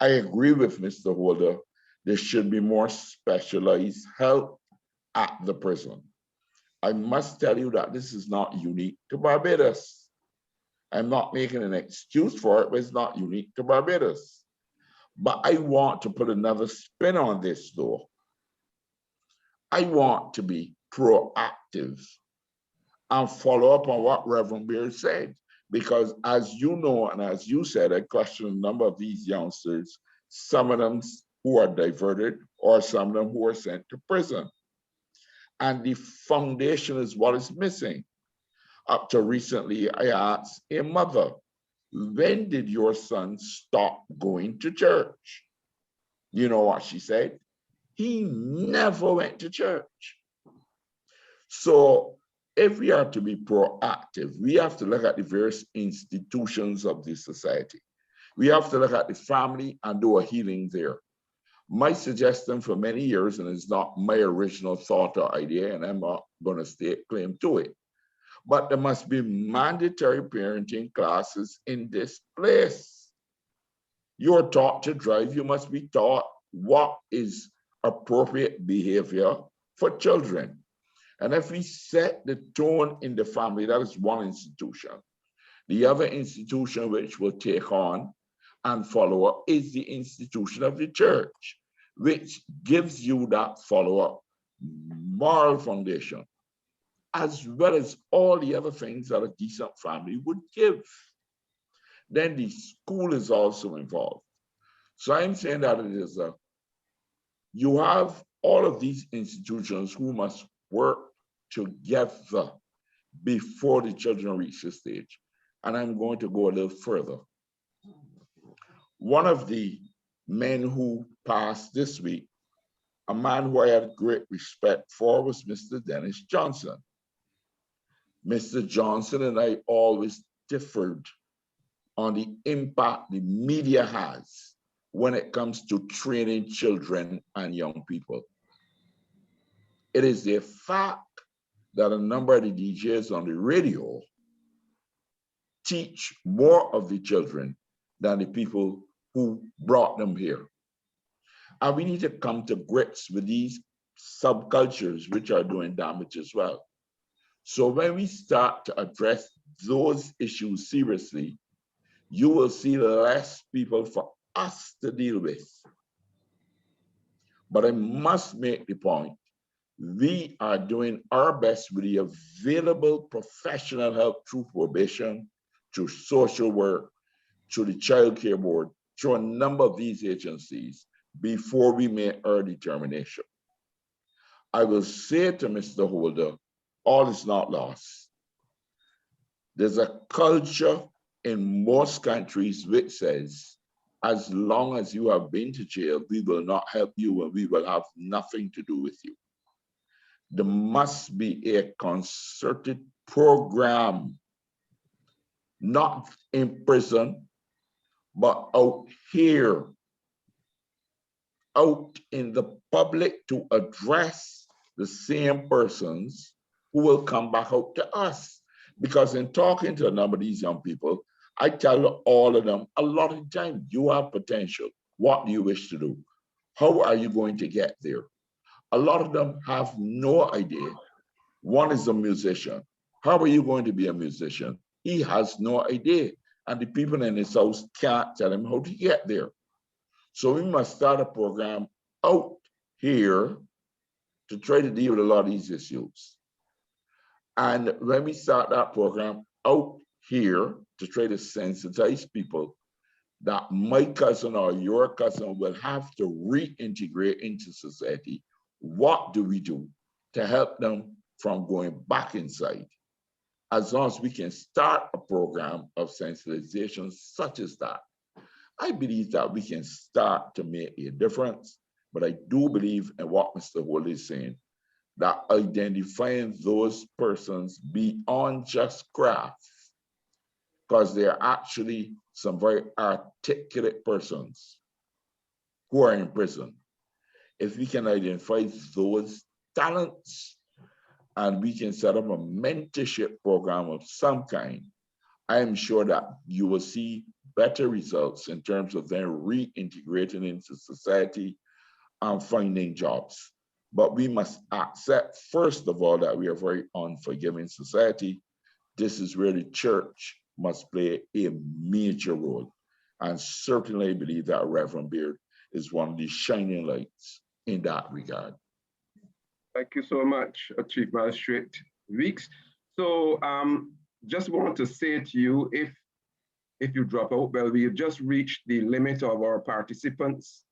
I agree with Mr. Holder. There should be more specialized help at the prison. I must tell you that this is not unique to Barbados. I'm not making an excuse for it, but it's not unique to Barbados. But I want to put another spin on this though. I want to be proactive and follow up on what Reverend Baird said. Because as you know, and as you said, I questioned a number of these youngsters, some of them who are diverted or some of them who are sent to prison. And the foundation is what is missing. Up to recently, I asked a mother, when did your son stop going to church? You know what she said? He never went to church. So if we are to be proactive, we have to look at the various institutions of this society. We have to look at the family and do a healing there. My suggestion for many years, and it's not my original thought or idea, and I'm not going to stake claim to it, but there must be mandatory parenting classes in this place. You're taught to drive, you must be taught what is appropriate behavior for children. And if we set the tone in the family, that is one institution. The other institution which will take on and follow up is the institution of the church, which gives you that follow-up moral foundation, as well as all the other things that a decent family would give. Then the school is also involved. So I'm saying that it is you have all of these institutions who must work together before the children reach this stage. And I'm going to go a little further. One of the men who passed this week, a man who I had great respect for, was Mr. Dennis Johnson. Mr. Johnson and I always differed on the impact the media has when it comes to training children and young people. It is a fact that a number of the DJs on the radio teach more of the children than the people who brought them here. And we need to come to grips with these subcultures which are doing damage as well. So when we start to address those issues seriously, you will see less people for us to deal with. But I must make the point, we are doing our best with the available professional help through probation, through social work, through the child care board, through a number of these agencies before we make our determination. I will say to Mr. Holder, all is not lost. There's a culture in most countries which says, as long as you have been to jail, we will not help you and we will have nothing to do with you. There must be a concerted program, not in prison, but out here, out in the public to address the same persons who will come back out to us. Because in talking to a number of these young people, I tell all of them a lot of the time, you have potential. What do you wish to do? How are you going to get there? A lot of them have no idea. One is a musician. How are you going to be a musician? He has no idea. And the people in his house can't tell him how to get there. So we must start a program out here to try to deal with a lot of these issues. And when we start that program out here to try to sensitize people that my cousin or your cousin will have to reintegrate into society, what do we do to help them from going back inside? As long as we can start a program of sensitization such as that, I believe that we can start to make a difference. But I do believe in what Mr. Holder is saying, that identifying those persons beyond just craft, because they are actually some very articulate persons who are in prison. If we can identify those talents and we can set up a mentorship program of some kind, I am sure that you will see better results in terms of them reintegrating into society and finding jobs. But we must accept, first of all, that we are a very unforgiving society. This is where the church must play a major role. And certainly I believe that Reverend Beard is one of the shining lights in that regard. Thank you so much, Chief Magistrate Weeks. So just want to say to you, if you drop out, well, we have just reached the limit of our participants,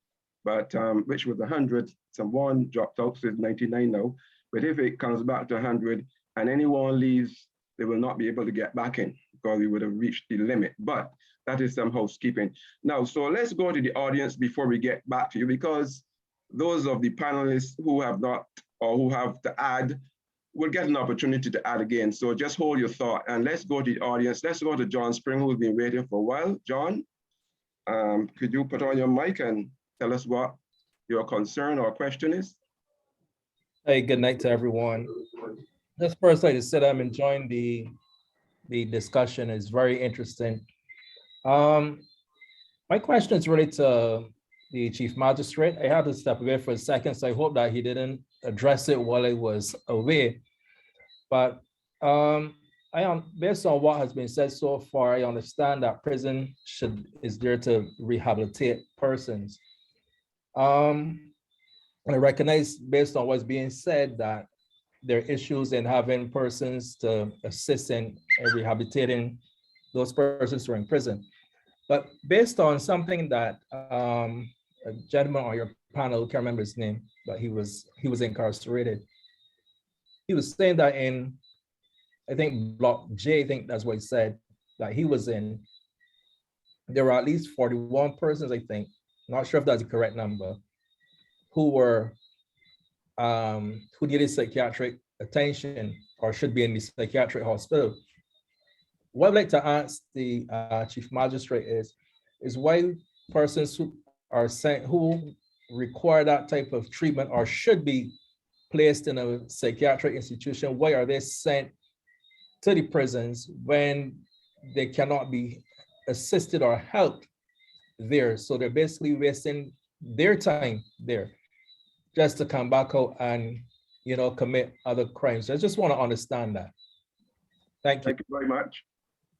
but which was 100, someone dropped out, so it's 99 now. But if it comes back to 100 and anyone leaves, they will not be able to get back in because we would have reached the limit, but that is some housekeeping. Now, so let's go to the audience before we get back to you, because those of the panelists who have not or who have to add will get an opportunity to add again. So just hold your thought and let's go to the audience. Let's go to John Spring, who's been waiting for a while. John, could you put on your mic and tell us what your concern or question is? Hey, good night to everyone. Just first, like to say that I'm enjoying the discussion. It's very interesting. My question is really to the Chief Magistrate. I had to step away for a second, so I hope that he didn't address it while I was away. But based on what has been said so far, I understand that prison is there to rehabilitate persons. I recognize, based on what's being said, that there are issues in having persons to assist in rehabilitating those persons who are in prison. But based on something that a gentleman on your panel, can't remember his name, but he was incarcerated. He was saying that in, I think Block J, I think that's what he said, that he was in, there were at least 41 persons, I think, not sure if that's the correct number, who were, who needed psychiatric attention or should be in the psychiatric hospital. What I'd like to ask the Chief Magistrate is why persons who are sent, who require that type of treatment or should be placed in a psychiatric institution, why are they sent to the prisons when they cannot be assisted or helped there? So they're basically wasting their time there just to come back out and, you know, commit other crimes. I just want to understand that. Thank you. Thank you very much.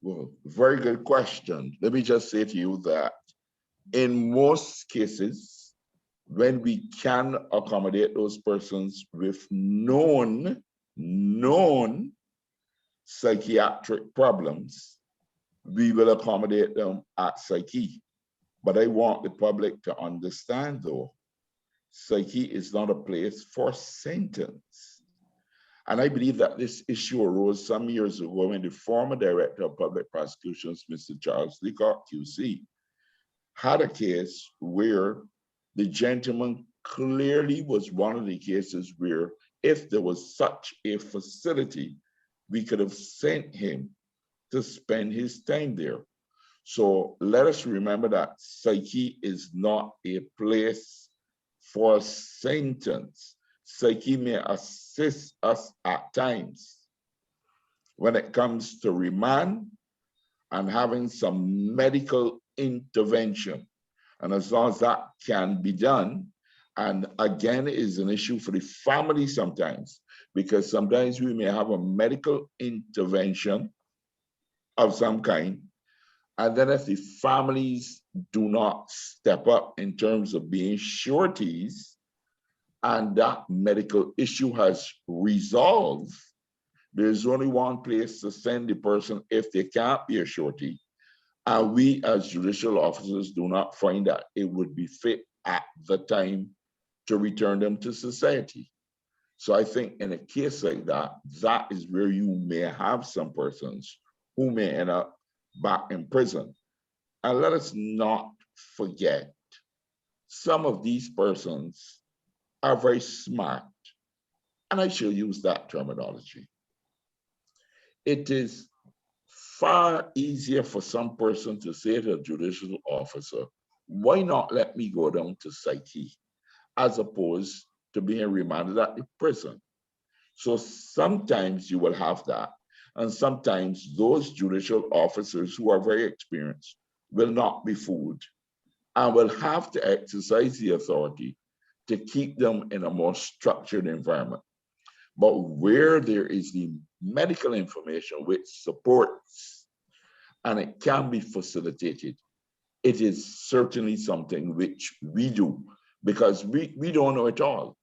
Well, very good question. Let me just say to you that in most cases, when we can accommodate those persons with known psychiatric problems, we will accommodate them at psyche. But I want the public to understand, though, psyche is not a place for sentence. And I believe that this issue arose some years ago when the former Director of Public Prosecutions, Mr. Charles Leacock, QC, had a case where the gentleman clearly was one of the cases where if there was such a facility, we could have sent him to spend his time there. So let us remember that psyche is not a place for sentence. Psyche may assist us at times when it comes to remand and having some medical intervention. And as long as that can be done, and again, it is an issue for the family sometimes, because sometimes we may have a medical intervention of some kind, and then if the families do not step up in terms of being sureties, and that medical issue has resolved, there's only one place to send the person if they can't be a surety. And we as judicial officers do not find that it would be fit at the time to return them to society. So I think in a case like that, that is where you may have some persons who may end up back in prison. And let us not forget, some of these persons are very smart, and I shall use that terminology. It is far easier for some person to say to a judicial officer, why not let me go down to psyche, as opposed to being remanded at the prison. So sometimes you will have that, and sometimes those judicial officers who are very experienced will not be fooled and will have to exercise the authority to keep them in a more structured environment. But where there is the medical information which supports and it can be facilitated, it is certainly something which we do because we don't know it all,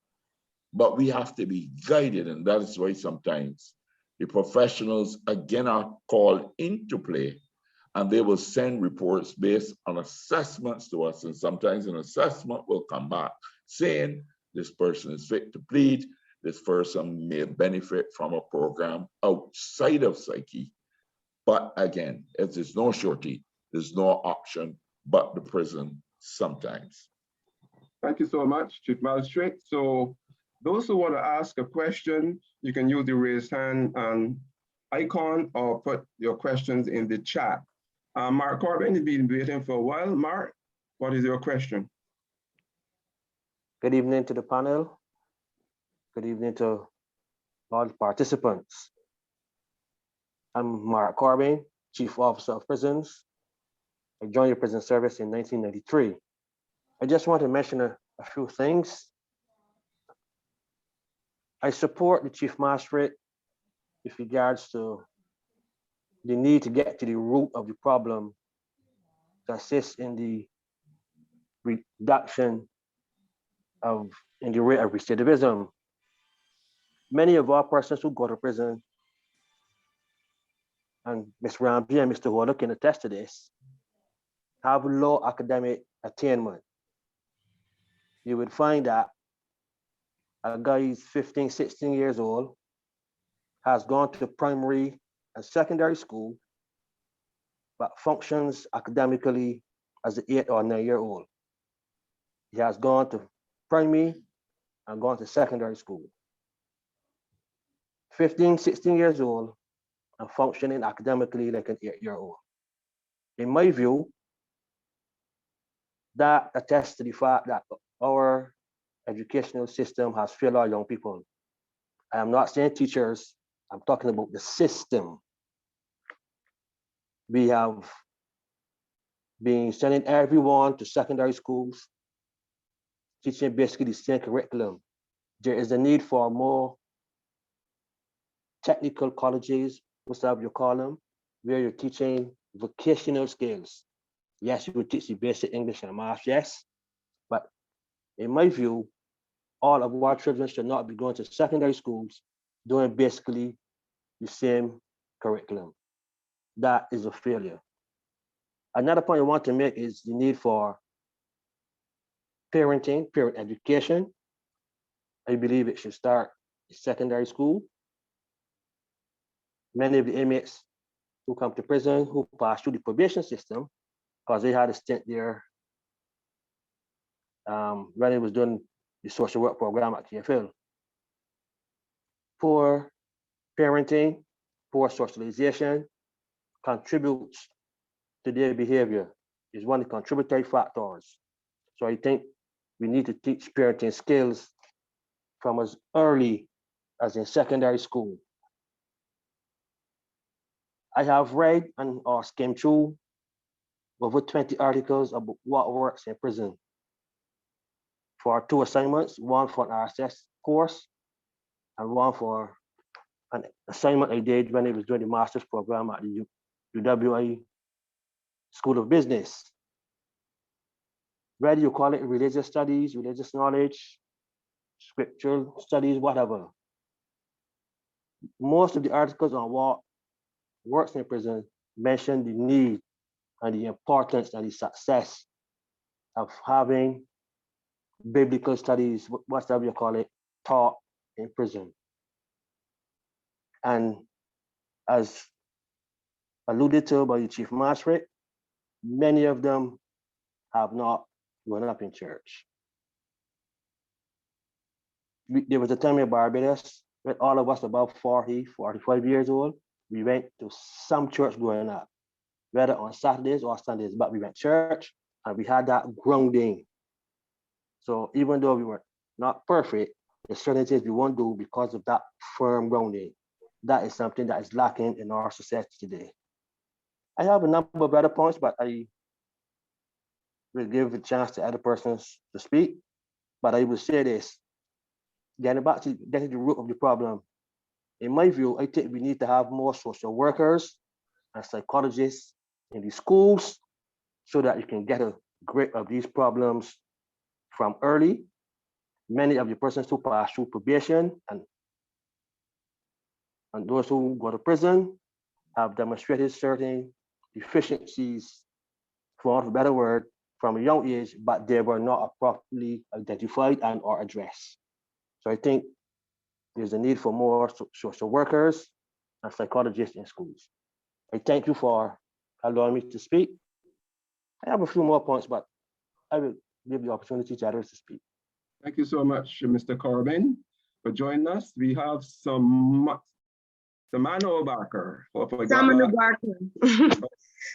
but we have to be guided. And that is why sometimes the professionals again are called into play and they will send reports based on assessments to us. And sometimes an assessment will come back saying this person is fit to plead, this person may benefit from a program outside of psyche. But again, if there's no surety, there's no option but the prison sometimes. Thank you so much, Chief Magistrate. So those who want to ask a question, you can use the raise hand icon or put your questions in the chat. Mark Corbin, you've been waiting for a while. Mark, what is your question? Good evening to the panel. Good evening to all participants. I'm Mark Corbin, Chief Officer of Prisons. I joined the prison service in 1993. I just want to mention a few things. I support the Chief Magistrate with regards to the need to get to the root of the problem to assist in the reduction in the rate of recidivism. Many of our persons who go to prison, and Ms. Ramsay and Mr. Horner can attest to this, have low academic attainment. You would find that a guy is 15, 16 years old, has gone to primary and secondary school, but functions academically as an 8 or 9-year-old. He has gone to primary and gone to secondary school. 15, 16 years old and functioning academically like an 8-year-old. In my view, that attests to the fact that our educational system has failed our young people. I am not saying teachers, I'm talking about the system. We have been sending everyone to secondary schools, teaching basically the same curriculum. There is a need for more technical colleges, whatever you call them, where you're teaching vocational skills. Yes, you would teach the basic English and math, yes, but in my view, all of our children should not be going to secondary schools doing basically the same curriculum. That is a failure. Another point I want to make is the need for parenting, parent education. I believe it should start in secondary school. Many of the inmates who come to prison, who pass through the probation system, because they had a stint there when they was doing the social work program at TFL. Poor parenting, poor socialization contributes to their behavior. Is one of the contributory factors. So I think we need to teach parenting skills from as early as in secondary school. I have read and or skimmed through over 20 articles about what works in prison for 2 assignments, one for an RSS course and one for an assignment I did when I was doing the master's program at the UWI School of Business. Whether you call it religious studies, religious knowledge, scriptural studies, whatever. Most of the articles on what works in prison mention the need and the importance and the success of having biblical studies, whatever you call it, taught in prison. And as alluded to by the Chief Magistrate, many of them have not grown up in church. There was a time in Barbados when all of us about 40, 45 years old, we went to some church growing up, whether on Saturdays or Sundays, but we went to church and we had that grounding. So even though we were not perfect, there's certain things we won't do because of that firm grounding. That is something that is lacking in our society today. I have a number of other points, but I we'll give a chance to other persons to speak. But I will say this, getting to the root of the problem. In my view, I think we need to have more social workers and psychologists in the schools so that you can get a grip of these problems from early. Many of the persons who pass through probation and those who go to prison have demonstrated certain deficiencies, for want of a better word, from a young age, but they were not properly identified and or addressed. So I think there's a need for more social workers and psychologists in schools. I thank you for allowing me to speak. I have a few more points, but I will give the opportunity to others to speak. Thank you so much, Mr. Corbin, for joining us. We have Samano Barker. Samano Barker.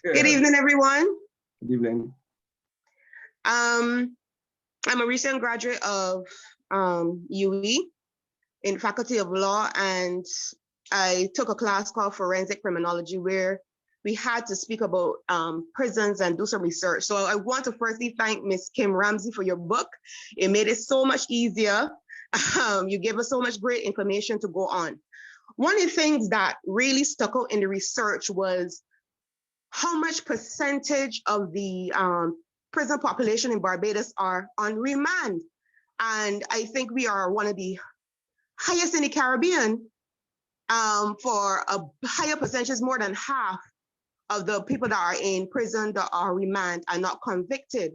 Good evening, everyone. Good evening. I'm a recent graduate of UE in Faculty of Law, and I took a class called Forensic Criminology where we had to speak about prisons and do some research. So I want to firstly thank Ms. Kim Ramsay for your book. It made it so much easier. You gave us so much great information to go on. One of the things that really stuck out in the research was how much percentage of the prison population in Barbados are on remand. And I think we are one of the highest in the Caribbean for a higher percentage, more than half of the people that are in prison that are remand and not convicted.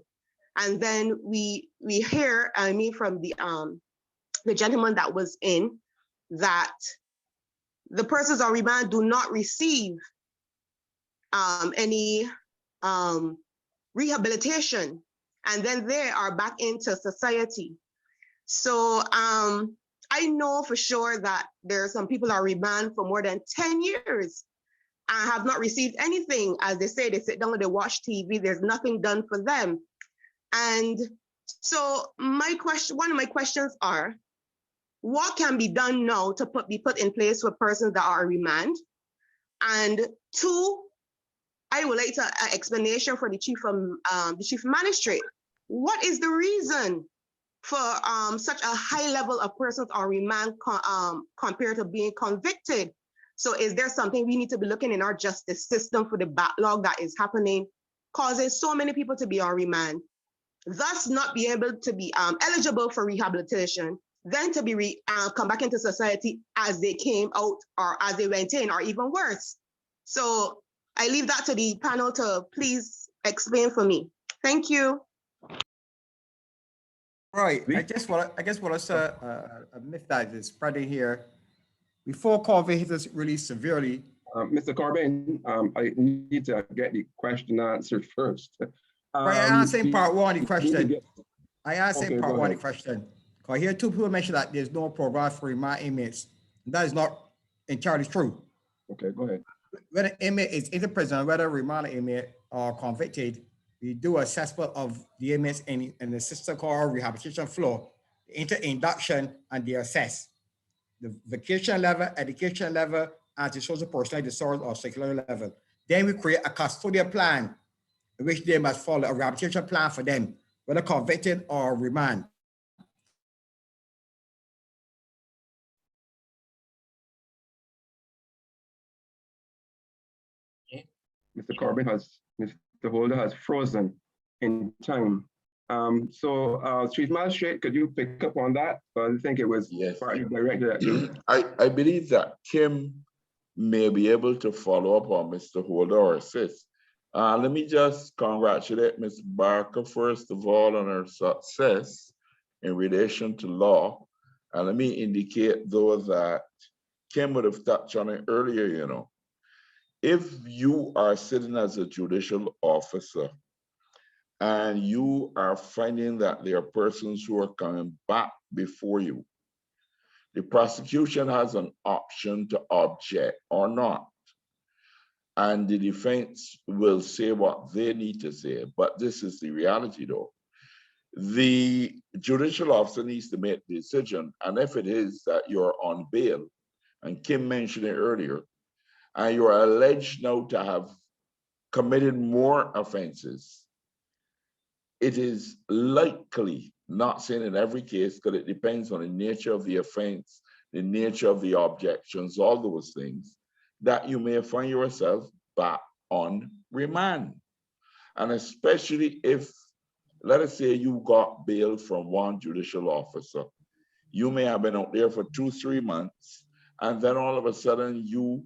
And then we hear, I mean, from the gentleman that was in, that the persons on remand do not receive any rehabilitation, and then they are back into society. So I know for sure that there are some people that are remand for more than 10 years and have not received anything. As they say, they sit down and they watch TV, there's nothing done for them. And so one of my questions are, what can be done now to be put in place for persons that are remand? And two, I would like an explanation for the chief magistrate. What is the reason for such a high level of persons on remand compared to being convicted? So is there something we need to be looking in our justice system for the backlog that is happening, causing so many people to be on remand, thus not be able to be eligible for rehabilitation, then to be come back into society as they came out or as they went in, or even worse? So I leave that to the panel to please explain for me. Thank you. Right. I guess what I said, a myth that is spreading here. Before COVID hit us really severely. Mr. Corbin, I need to get the question answered first. Right, I answered part one of the question. I answered Okay, part one of the question. I hear two people mention that there's no program for remand inmates. That is not entirely true. Okay, go ahead. When an inmate is in the prison, whether remand inmate or convicted, we do assessment of the inmates in the system called rehabilitation floor, inter-induction, and they assess the vocation level, education level, antisocial personality disorder or psychological level. Then we create a custodial plan in which they must follow a rehabilitation plan for them, whether convicted or remand. Mr. Corbin Mr. Holder has frozen in time. Chief Magistrate, could you pick up on that? I think it was partly directed at you. I believe that Kim may be able to follow up on Mr. Holder or assist. Let me just congratulate Ms. Barker, first of all, on her success in relation to law. And let me indicate, though, that Kim would have touched on it earlier, you know. If you are sitting as a judicial officer and you are finding that there are persons who are coming back before you, the prosecution has an option to object or not. And the defense will say what they need to say, but this is the reality though. The judicial officer needs to make the decision, and if it is that you're on bail, and Kim mentioned it earlier, and you are alleged now to have committed more offenses, it is likely, not saying in every case, because it depends on the nature of the offense, the nature of the objections, all those things, that you may find yourself back on remand. And especially if, let us say you got bail from one judicial officer, you may have been out there for 2-3 months, and then all of a sudden you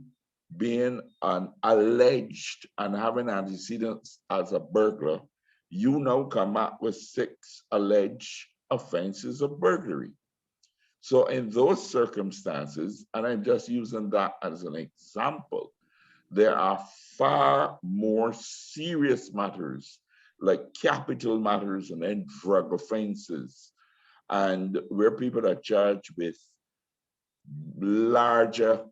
being an alleged and having antecedents as a burglar, you now come up with 6 alleged offenses of burglary. So in those circumstances, and I'm just using that as an example, there are far more serious matters like capital matters and then drug offenses, and where people are charged with larger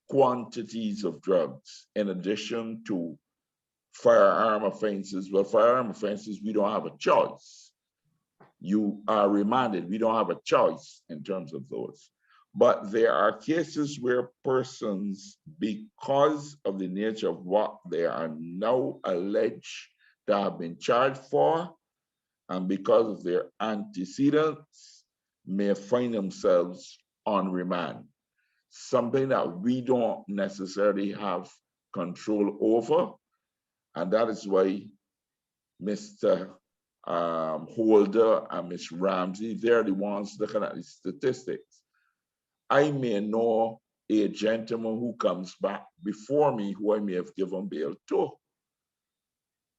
quantities of drugs in addition to firearm offenses. Well, firearm offenses, we don't have a choice. You are remanded. We don't have a choice in terms of those. But there are cases where persons, because of the nature of what they are now alleged to have been charged for, and because of their antecedents, may find themselves on remand. Something that we don't necessarily have control over. And that is why Mr. Holder and Ms. Ramsay, they're the ones looking at the statistics. I may know a gentleman who comes back before me who I may have given bail to.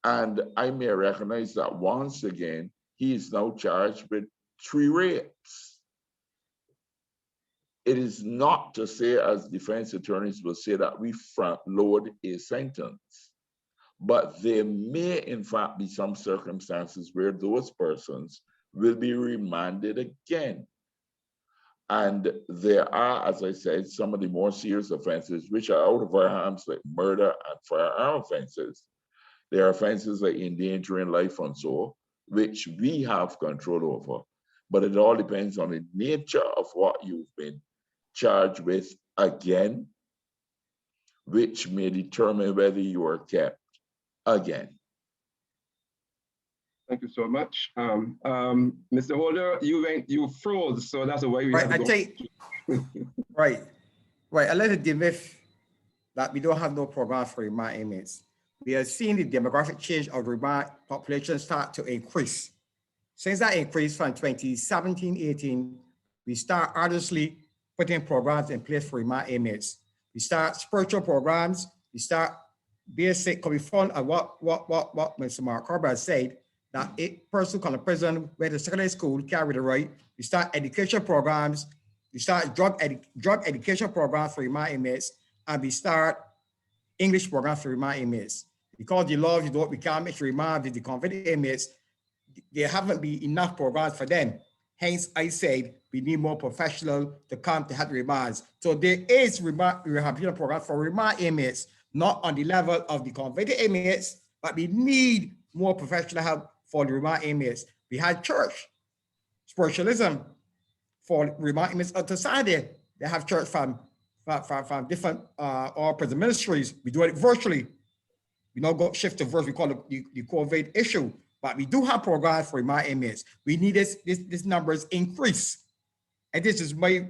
And I may recognize that once again, he is now charged with 3 rapes. It is not to say, as defense attorneys will say, that we front load a sentence, but there may in fact be some circumstances where those persons will be remanded again. And there are, as I said, some of the more serious offenses which are out of our hands, like murder and firearm offenses. There are offenses like endangering life and so, which we have control over. But it all depends on the nature of what you've been charged with again, which may determine whether you are kept again. Thank you so much. Mr. Holder, you froze, so that's why we right, have to go. Right. I let the myth that we don't have no program for remand inmates. We are seeing the demographic change of remand population start to increase. Since that increase from 2017-18, we start arduously putting programs in place for remand inmates. We start spiritual programs. We start basic, because we found what Mr. Mark Corbett said, that a person who come to prison, whether secondary school, carry the right. We start education programs. We start drug education programs for remand inmates, and we start English programs for remand inmates. Because the law, we can't make remand with the convicted inmates, there haven't been enough programs for them. Hence, I said we need more professionals to come to help remands. So there is rehabilitation program for remand inmates, not on the level of the convicted inmates, but we need more professional help for the remand inmates. We had church spiritualism for remand inmates on the side there. They have church from different all prison ministries. We do it virtually. We now go shift to virtual. We call it the COVID issue. But we do have programs for remand inmates. We need this numbers increase. And this is my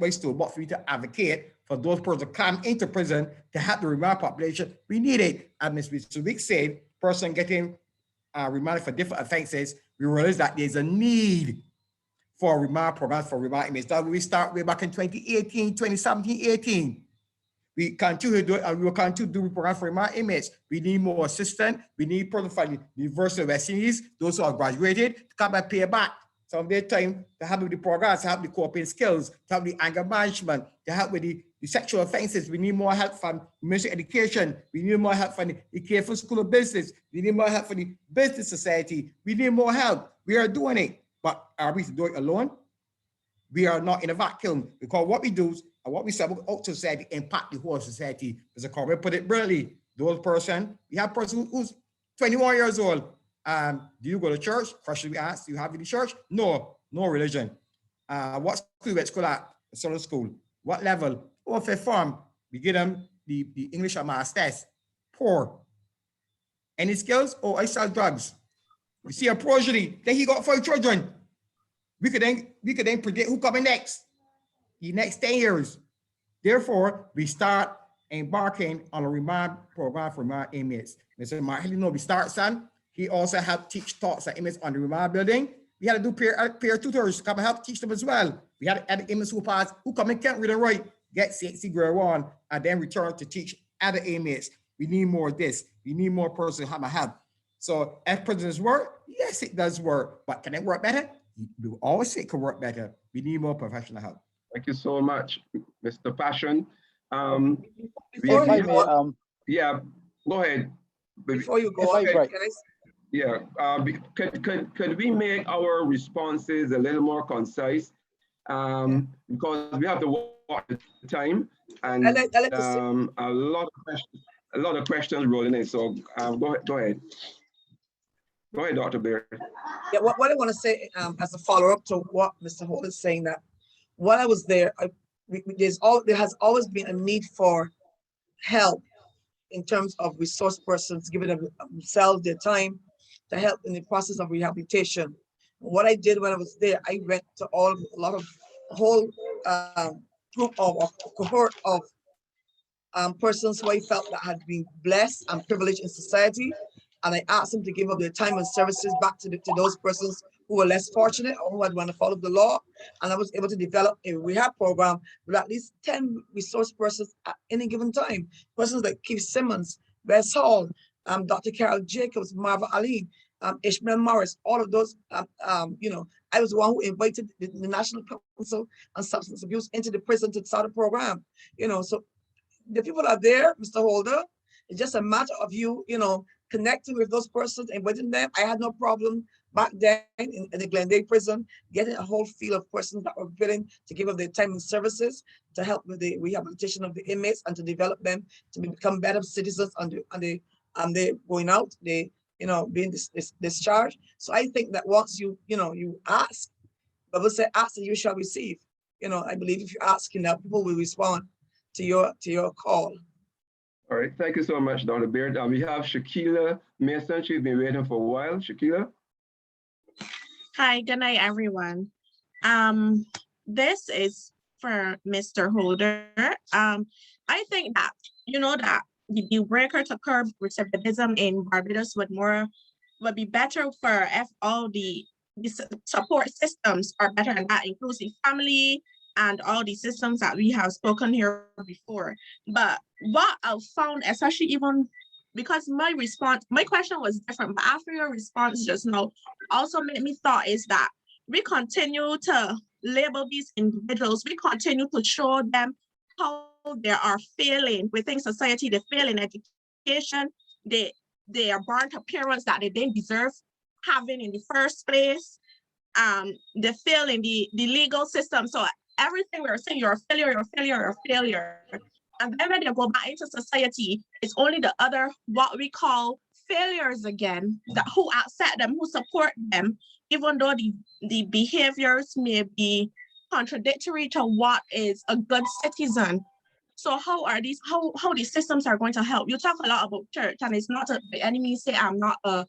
stool, but for me to advocate for those persons to come into prison to help the remand population. We need it. And as Mr. Wick said, person getting remanded for different offenses, we realize that there's a need for remand programs for remand inmates. That we start way back in 2018, 2017, 18. We continue to do it, and we will continue to do programs for remand inmates. We need more assistance. We need people from the University of Wesleyan, those who have graduated, to come and pay back some of their time to help with the programs, to help with the coping skills, to help with the anger management, to help with the sexual offenses. We need more help from music education. We need more help from the Careful School of Business. We need more help from the Business Society. We need more help. We are doing it, but are we doing it alone? We are not in a vacuum, because what we do and what we say out to society impact the whole society. As a Corbett put it brilliantly, those person, we have a person who's 21 years old. Do you go to church? Question we ask, do you have any church? No religion. What school? Which school at? Sunday school. What level? Oh, fifth form. We give them the English and math test. Poor. Any skills? Oh, I sell drugs. We see a progeny, then he got 5 children. We could then predict who coming next, the next 10 years. Therefore, we start embarking on a remand program for remand inmates. Mr. Martin, we start, son. He also helped teach thoughts at inmates on the remand building. We had to do peer tutors to come and help teach them as well. We had other inmates who pass, who come and can't read and write, get CXC grade 1, and then return to teach other inmates. We need more of this. We need more persons who have help. So if prisons work, yes, it does work. But can it work better? We always say it can work better. We need more professional help. Thank you so much, Mr. Passion. Yeah, go ahead. Before you go on, yeah, could we make our responses a little more concise? Because we have to watch the time, and a lot of questions rolling in. So go ahead. Go ahead, Dr. Baird. Yeah, what I want to say as a follow-up to what Mr. Holt is saying, that while I was there, there has always been a need for help in terms of resource persons giving themselves their time to help in the process of rehabilitation. What I did when I was there, I went to a whole group of cohort of persons who I felt that had been blessed and privileged in society, and I asked them to give up their time and services back to those persons who were less fortunate or who had want to follow the law. And I was able to develop a rehab program with at least 10 resource persons at any given time. Persons like Keith Simmons, Wes Hall, Dr. Carol Jacobs, Marva Ali, Ishmael Morris, all of those, I was the one who invited the National Council on Substance Abuse into the prison to start a program. So the people are there, Mr. Holder. It's just a matter of you, connecting with those persons and inviting them. I had no problem back then in the Glendale prison, getting a whole field of persons that were willing to give up their time and services to help with the rehabilitation of the inmates and to develop them to become better citizens and they going out, they being discharged. So I think that once you ask, Bible said, ask and you shall receive. I believe if you ask enough, people will respond to your call. All right, thank you so much, Dr. Baird. We have Shaquilla Messenger. She's been waiting for a while. Shaquilla. Hi, good night, everyone. This is for Mr. Holder. I think that, that the deal breaker to curb recidivism in Barbados would be better for if all the support systems are better, and that includes the family and all the systems that we have spoken here before. But what I found, especially even because my question was different, but after your response just now also made me thought is that we continue to label these individuals, we continue to show them how they are failing within society, they fail in education, they are born to parents that they didn't deserve having in the first place, they fail in the legal system. So everything we're saying, you're a failure, you're a failure, you're a failure. And then when they go back into society, it's only the other, what we call failures again, that who accept them, who support them, even though the behaviors may be contradictory to what is a good citizen. So how these systems are going to help? You talk a lot about church, and it's not by any means say I'm not a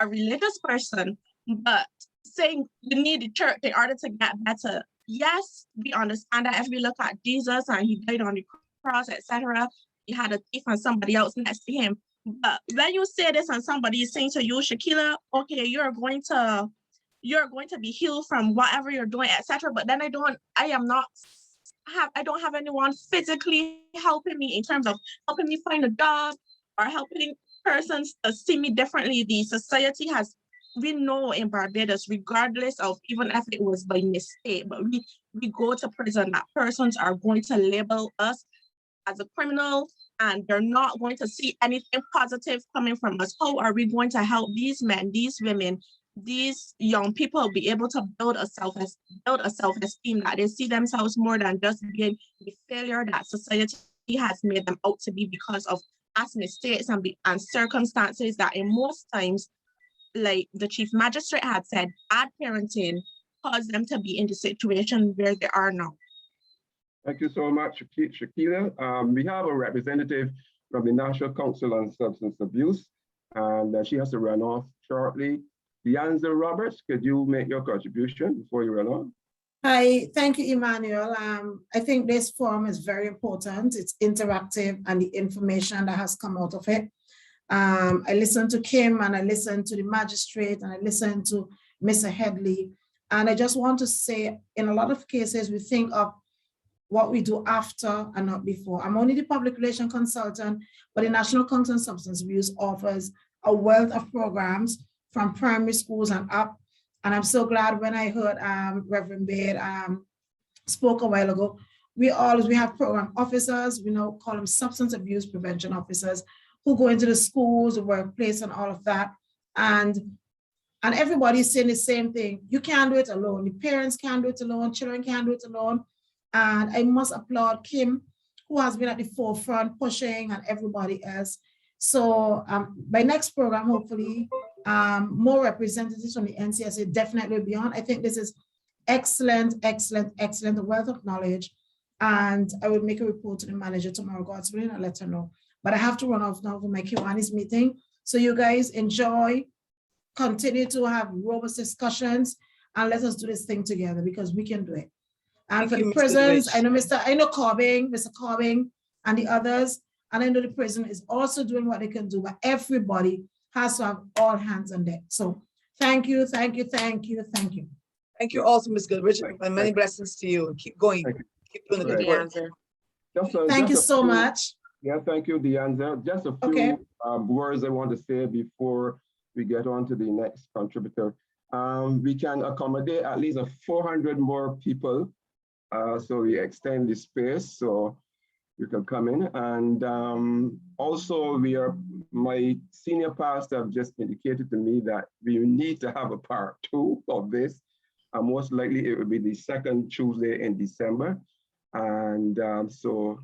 religious person, but saying you need the church in order to get better. Yes, we understand that if we look at Jesus and he died on the cross, etc., he had a thief and somebody else next to him. But when you say this and somebody is saying to you, Shaquilla, okay, you're going to be healed from whatever you're doing, etc. But then I don't have anyone physically helping me in terms of helping me find a job or helping persons to see me differently. The society we know in Barbados, regardless of even if it was by mistake, but we go to prison, that persons are going to label us as a criminal and they're not going to see anything positive coming from us. How are we going to help these men, these women, these young people be able to build a self-esteem that they see themselves more than just being the failure that society has made them out to be because of past mistakes and circumstances that in most times, like the chief magistrate had said, bad parenting caused them to be in the situation where they are now. Thank you so much, Shaquilla. We have a representative from the National Council on Substance Abuse, and she has to run off shortly. Deanza Roberts, could you make your contribution before you run on? Hi, thank you, Emmanuel. I think this forum is very important. It's interactive and the information that has come out of it. I listened to Kim and I listened to the magistrate and I listened to Mr. Headley. And I just want to say, in a lot of cases, we think of what we do after and not before. I'm only the public relation consultant, but the National Council on Substance Abuse offers a wealth of programs from primary schools and up. And I'm so glad when I heard Reverend Baird spoke a while ago. We have program officers, we now call them substance abuse prevention officers, who go into the schools, the workplace, and all of that. And everybody's saying the same thing. You can't do it alone. The parents can't do it alone. Children can't do it alone. And I must applaud Kim, who has been at the forefront pushing, and everybody else. So by next program, hopefully, more representatives from the NCSA definitely will be on. I think this is excellent, excellent, excellent, a wealth of knowledge. And I will make a report to the manager tomorrow, God's willing, and let her know. But I have to run off now for my Kiwanis meeting. So you guys enjoy, continue to have robust discussions, and let us do this thing together because we can do it. And for the prisons, I know Mr. Cobbing, and the others, and I know the prison is also doing what they can do, but everybody has to have all hands on deck. So thank you, thank you, thank you, thank you. Thank you also, Ms. Goodrich, and many blessings to you. Keep going, keep doing the good work. Thank you so much. Yeah, thank you, Deanza. Just a few words I want to say before we get on to the next contributor. We can accommodate at least 400 more people. So we extend the space so you can come in. And also my senior pastor have just indicated to me that we need to have a part 2 of this. Most likely it will be the second Tuesday in December. And so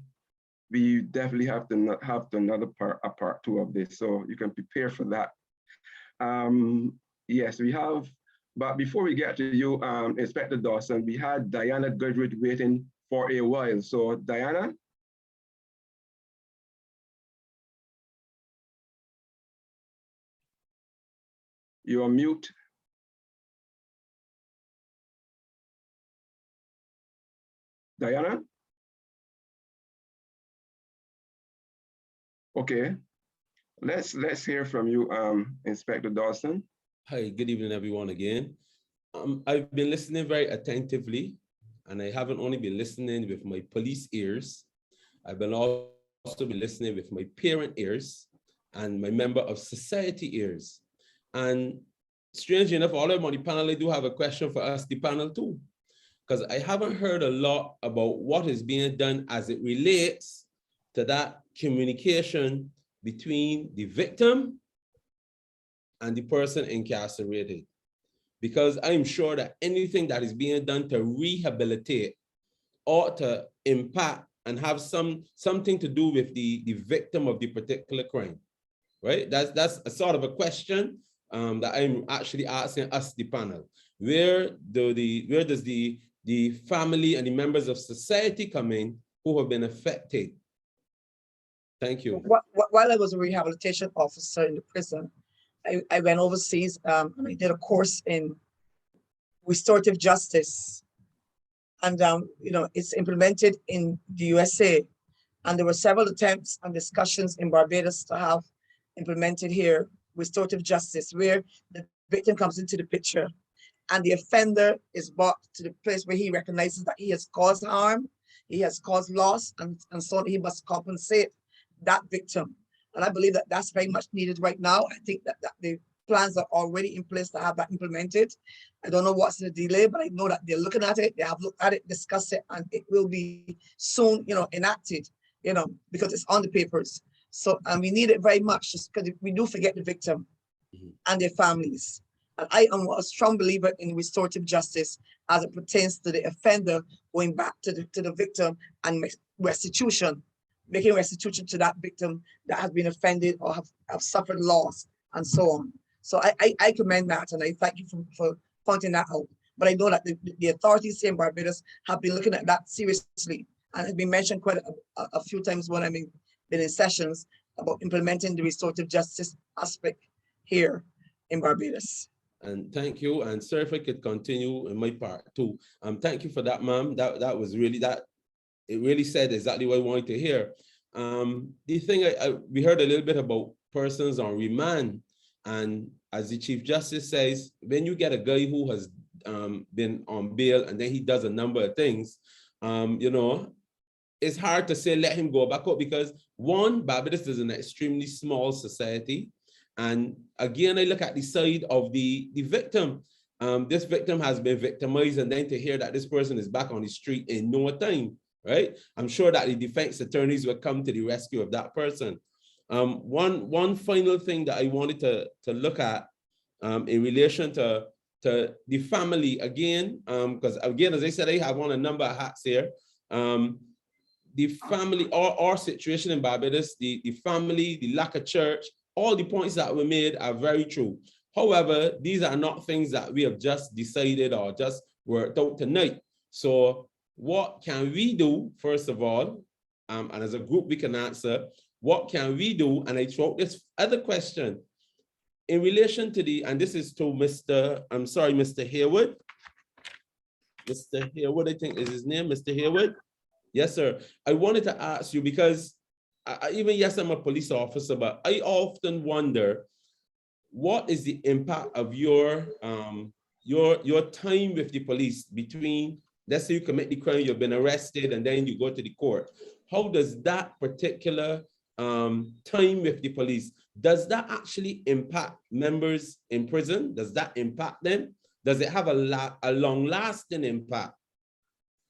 we definitely have to have another part 2 of this. So you can prepare for that. Yes, we have. But before we get to you, Inspector Dawson, we had Diana Goodrich waiting for a while. So Diana? You're on mute. Diana? Okay, let's hear from you, Inspector Dawson. Hi, good evening, everyone again. I've been listening very attentively, and I haven't only been listening with my police ears. I've been also been listening with my parent ears and my member of society ears. And strangely enough, all of them on the panel, they do have a question for us, the panel too, because I haven't heard a lot about what is being done as it relates to that communication between the victim and the person incarcerated. Because I'm sure that anything that is being done to rehabilitate or to impact and have something to do with the victim of the particular crime, right? That's a sort of a question that I'm actually asking us, the panel. Where does the family and the members of society come in who have been affected? Thank you. While I was a rehabilitation officer in the prison, I went overseas and I did a course in restorative justice. And, it's implemented in the USA. And there were several attempts and discussions in Barbados to have implemented here restorative justice, where the victim comes into the picture and the offender is brought to the place where he recognizes that he has caused harm, he has caused loss, and so he must compensate that victim. And I believe that that's very much needed right now. I think that the plans are already in place to have that implemented. I don't know what's the delay, but I know that they're looking at it, they have looked at it, discussed it, and it will be soon, enacted, because it's on the papers. So, and we need it very much, just because we do forget the victim and their families. And I am a strong believer in restorative justice as it pertains to the offender going back to the victim and restitution, making restitution to that victim that has been offended or have suffered loss and so on. So I commend that, and I thank you for pointing that out. But I know that the authorities here in Barbados have been looking at that seriously, and it's been mentioned quite a few times when I've been in sessions about implementing the restorative justice aspect here in Barbados. And thank you. And sir, if I could continue in my part too. Thank you for that, ma'am. That was really it really said exactly what I wanted to hear. The thing we heard a little bit about persons on remand, and as the Chief Justice says, when you get a guy who has been on bail and then he does a number of things, you know, it's hard to say let him go back up because one, Barbados is an extremely small society. And again, I look at the side of the victim. This victim has been victimized, and then to hear that this person is back on the street in no time, right? I'm sure that the defense attorneys will come to the rescue of that person. One final thing that I wanted to look at in relation to the family again, because again, as I said, I have on a number of hats here. The family, our situation in Barbados, the family, the lack of church, all the points that were made are very true. However, these are not things that we have just decided or just worked out tonight. So what can we do, first of all, and as a group we can answer, what can we do? And I throw this other question in relation to and this is to Mr. Hayward. Mr. Hayward, I think is his name, Mr. Hayward. Yes, sir. I wanted to ask you because even yes, I'm a police officer, but I often wonder what is the impact of your time with the police between, let's say you commit the crime, you've been arrested, and then you go to the court. How does that particular time with the police, does that actually impact members in prison? Does that impact them? Does it have a long-lasting impact?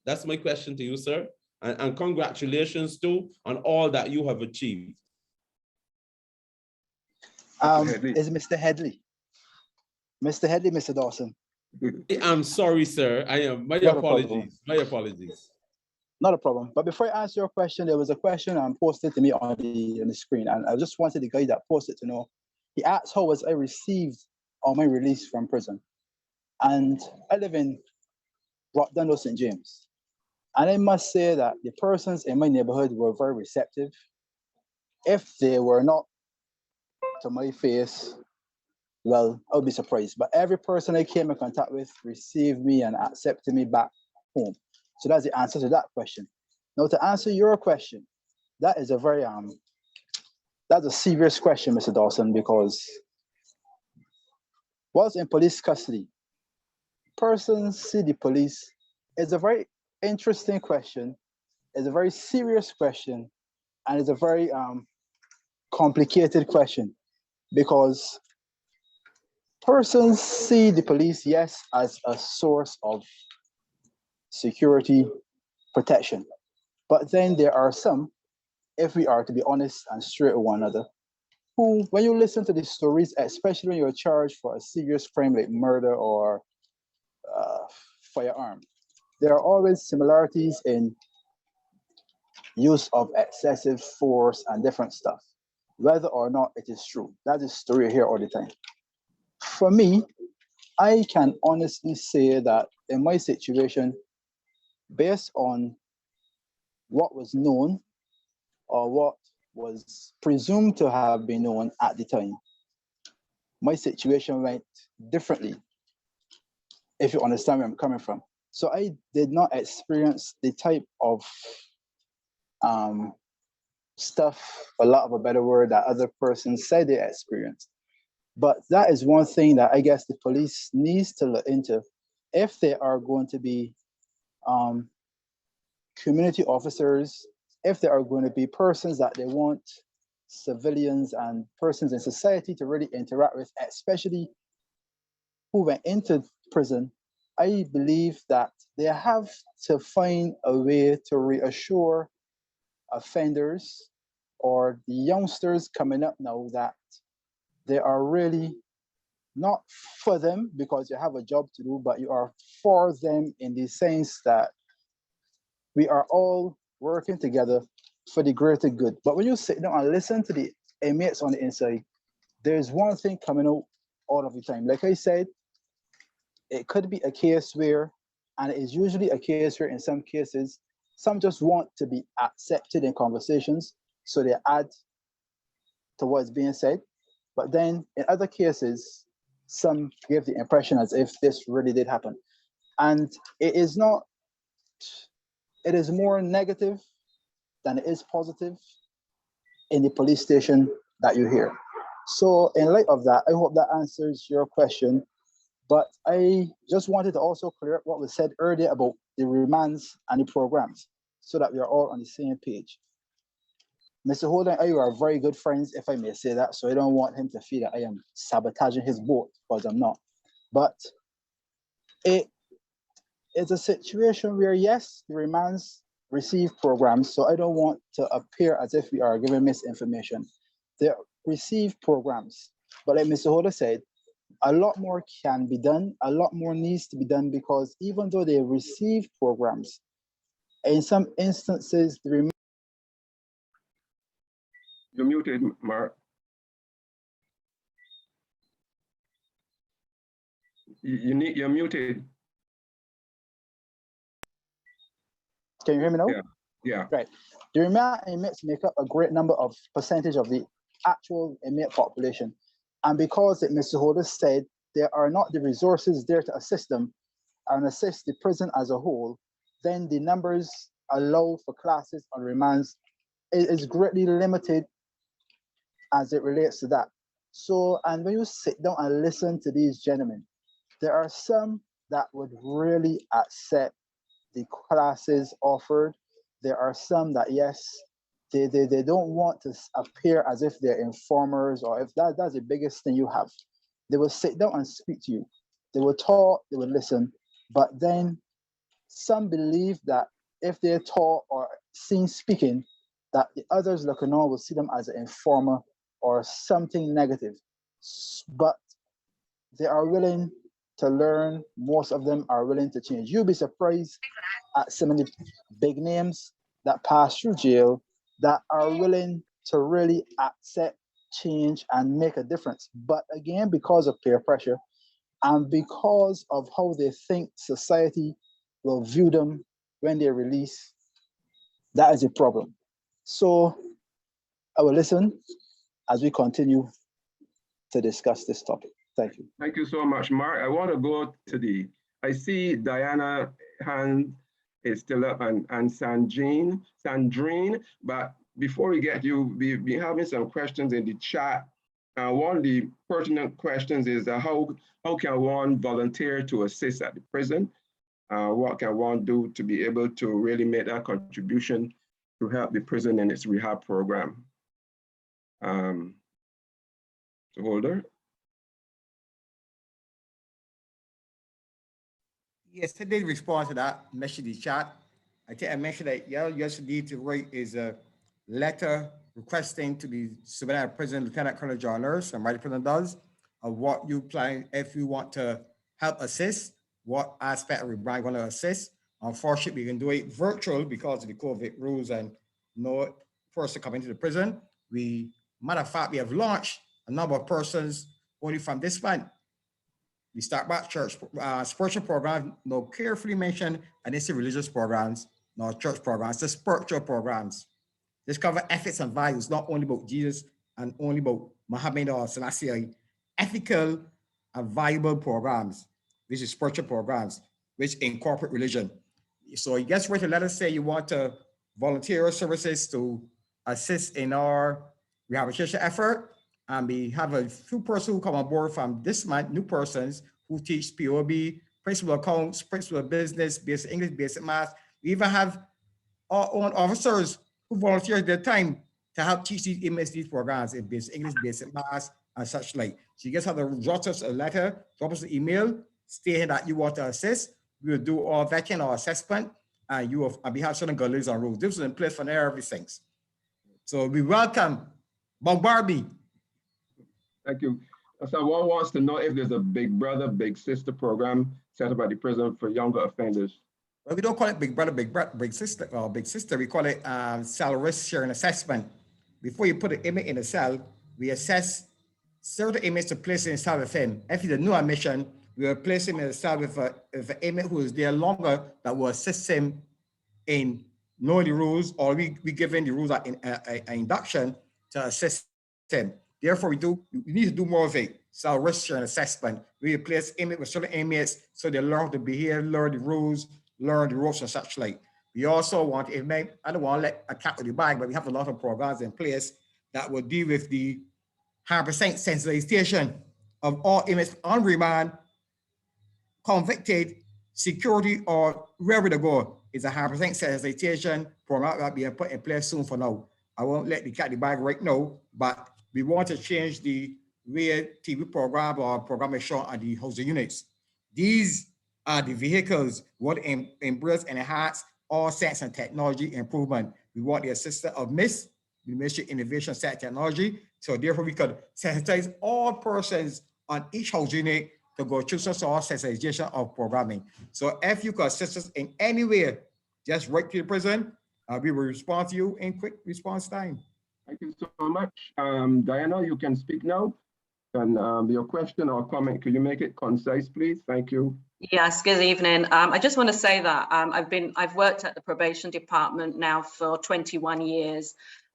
That's my question to you, sir. And congratulations too on all that you have achieved. Is Mr. Headley? Mr. Headley, Mr. Dawson. I'm sorry, sir. I am. My apologies. My apologies. Not a problem. But before I answer your question, there was a question posted to me on the screen, and I just wanted the guy that posted to know. He asked how was I received on my release from prison, and I live in Rockdale, St. James. And I must say that the persons in my neighborhood were very receptive. If they were not to my face, well, I would be surprised. But every person I came in contact with received me and accepted me back home. So that's the answer to that question. Now, to answer your question, that is a very that's a serious question, Mr. Dawson, because whilst in police custody, persons see the police is a very interesting question, it's a very serious question, and it's a very complicated question because persons see the police, yes, as a source of security protection. But then there are some, if we are to be honest and straight with one another, who, when you listen to these stories, especially when you're charged for a serious crime like murder or firearm, there are always similarities in use of excessive force and different stuff, whether or not it is true. That is the story here all the time. For me, I can honestly say that in my situation, based on what was known or what was presumed to have been known at the time, my situation went differently, if you understand where I'm coming from. So I did not experience the type of stuff, for lack of a better word, that other persons said they experienced. But that is one thing that I guess the police needs to look into if they are going to be community officers, if they are going to be persons that they want civilians and persons in society to really interact with, especially who went into prison. I believe that they have to find a way to reassure offenders or the youngsters coming up now that they are really not for them because you have a job to do, but you are for them in the sense that we are all working together for the greater good. But when you sit down and listen to the inmates on the inside, there's one thing coming out all of the time. Like I said, it could be a case where, and it is usually a case where in some cases, some just want to be accepted in conversations, so they add to what's being said. But then in other cases, some give the impression as if this really did happen. And it is not, it is more negative than it is positive in the police station that you hear. So in light of that, I hope that answers your question. But I just wanted to also clear up what was said earlier about the remands and the programs so that we are all on the same page. Mr. Holden and I are very good friends, if I may say that, so I don't want him to feel that I am sabotaging his boat, because I'm not. But it is a situation where, yes, the remands receive programs, so I don't want to appear as if we are giving misinformation. They receive programs, but like Mr. Holden said, a lot more can be done, a lot more needs to be done, because even though they receive programs, in some instances, the You're muted, Mark. You're muted. Can you hear me now? Yeah. Yeah. Right. The remand inmates make up a great number of percentage of the actual inmate population. And because Mr. Holder said there are not the resources there to assist them and assist the prison as a whole, then the numbers allowed for classes on remands is greatly limited as it relates to that. So, and when you sit down and listen to these gentlemen, there are some that would really accept the classes offered. There are some that, yes, they don't want to appear as if they're informers, or if that's the biggest thing you have. They will sit down and speak to you. They will talk, they will listen, but then some believe that if they're taught or seen speaking, that the others looking on will see them as an informer or something negative. But they are willing to learn. Most of them are willing to change. You'll be surprised at some of the big names that pass through jail that are willing to really accept change and make a difference. But again, because of peer pressure and because of how they think society will view them when they release, that is a problem. So I will listen as we continue to discuss this topic. Thank you. Thank you so much, Mark. I want to go to I see Diana hand is still up and Sandrine, but before we get you, we've been having some questions in the chat. One of the pertinent questions is how can one volunteer to assist at the prison? What can one do to be able to really make that contribution to help the prison in its rehab program? So Holder. Yes, I did respond to that message in the chat. I think I mentioned that you just need to write is a letter requesting to be submitted at prison, Lieutenant Colonel John Nurse, and Vice President Dodds, of what you plan if you want to help assist, what aspect of remand going to assist. Unfortunately, we can do it virtual because of the COVID rules and no person coming to the prison. Matter of fact, we have launched a number of persons only from this month. We start back church, spiritual programs, no carefully mentioned, and it's religious programs, no church programs, the spiritual programs. This cover ethics and values, not only about Jesus and only about Muhammad or Selassie, ethical and valuable programs, which is spiritual programs, which incorporate religion. So you just write a letter, say you want to volunteer your services to assist in our rehabilitation effort. And we have a few persons who come on board from this month, new persons who teach POB, principal accounts, principal business, basic English, basic math. We even have our own officers who volunteer their time to help teach these inmates these programs in basic English, basic math, and such like. So you guys have to drop us a letter, drop us an email, stating that you want to assist. We will do our vetting or assessment, and we have certain guidelines and rules. This is in place for everything. So we welcome Bombard me. Thank you. So one wants to know if there's a big brother, big sister program set up at the prison for younger offenders. Well, we don't call it big brother, big sister, or big sister. We call it cell risk sharing assessment. Before you put an inmate in a cell, we assess certain inmates to place in a cell within. If he's a new admission, we will place him in a cell with an inmate who is there longer that will assist him in knowing the rules, or we give him the rules in induction to assist him. Therefore, we need to do more of it. So risk sharing assessment. We replace inmates with certain inmates so they learn to behave, learn the rules, learn the ropes and such like. We also want inmate, I don't want to let a cat with the bag, but we have a lot of programs in place that will deal with the 100% sensitization of all inmates on remand, convicted, security, or wherever they go. Is a 100% sensitization program that being put in place soon for now. I won't let the cat in the bag right now, but we want to change the way TV program or program is shown at the housing units. These are the vehicles what embrace and enhance all science and technology improvement. We want the assistance of MIST, the Ministry of Innovation and Science Technology. So therefore we could sensitize all persons on each house unit to go through some sort of sensitization of programming. So if you could assist us in any way, just write to the prison. We will respond to you in quick response time. Thank you so much. Diana, you can speak now. And your question or comment, could you make it concise, please? Thank you. Yes, good evening. I just want to say that I've worked at the probation department now for 21 years.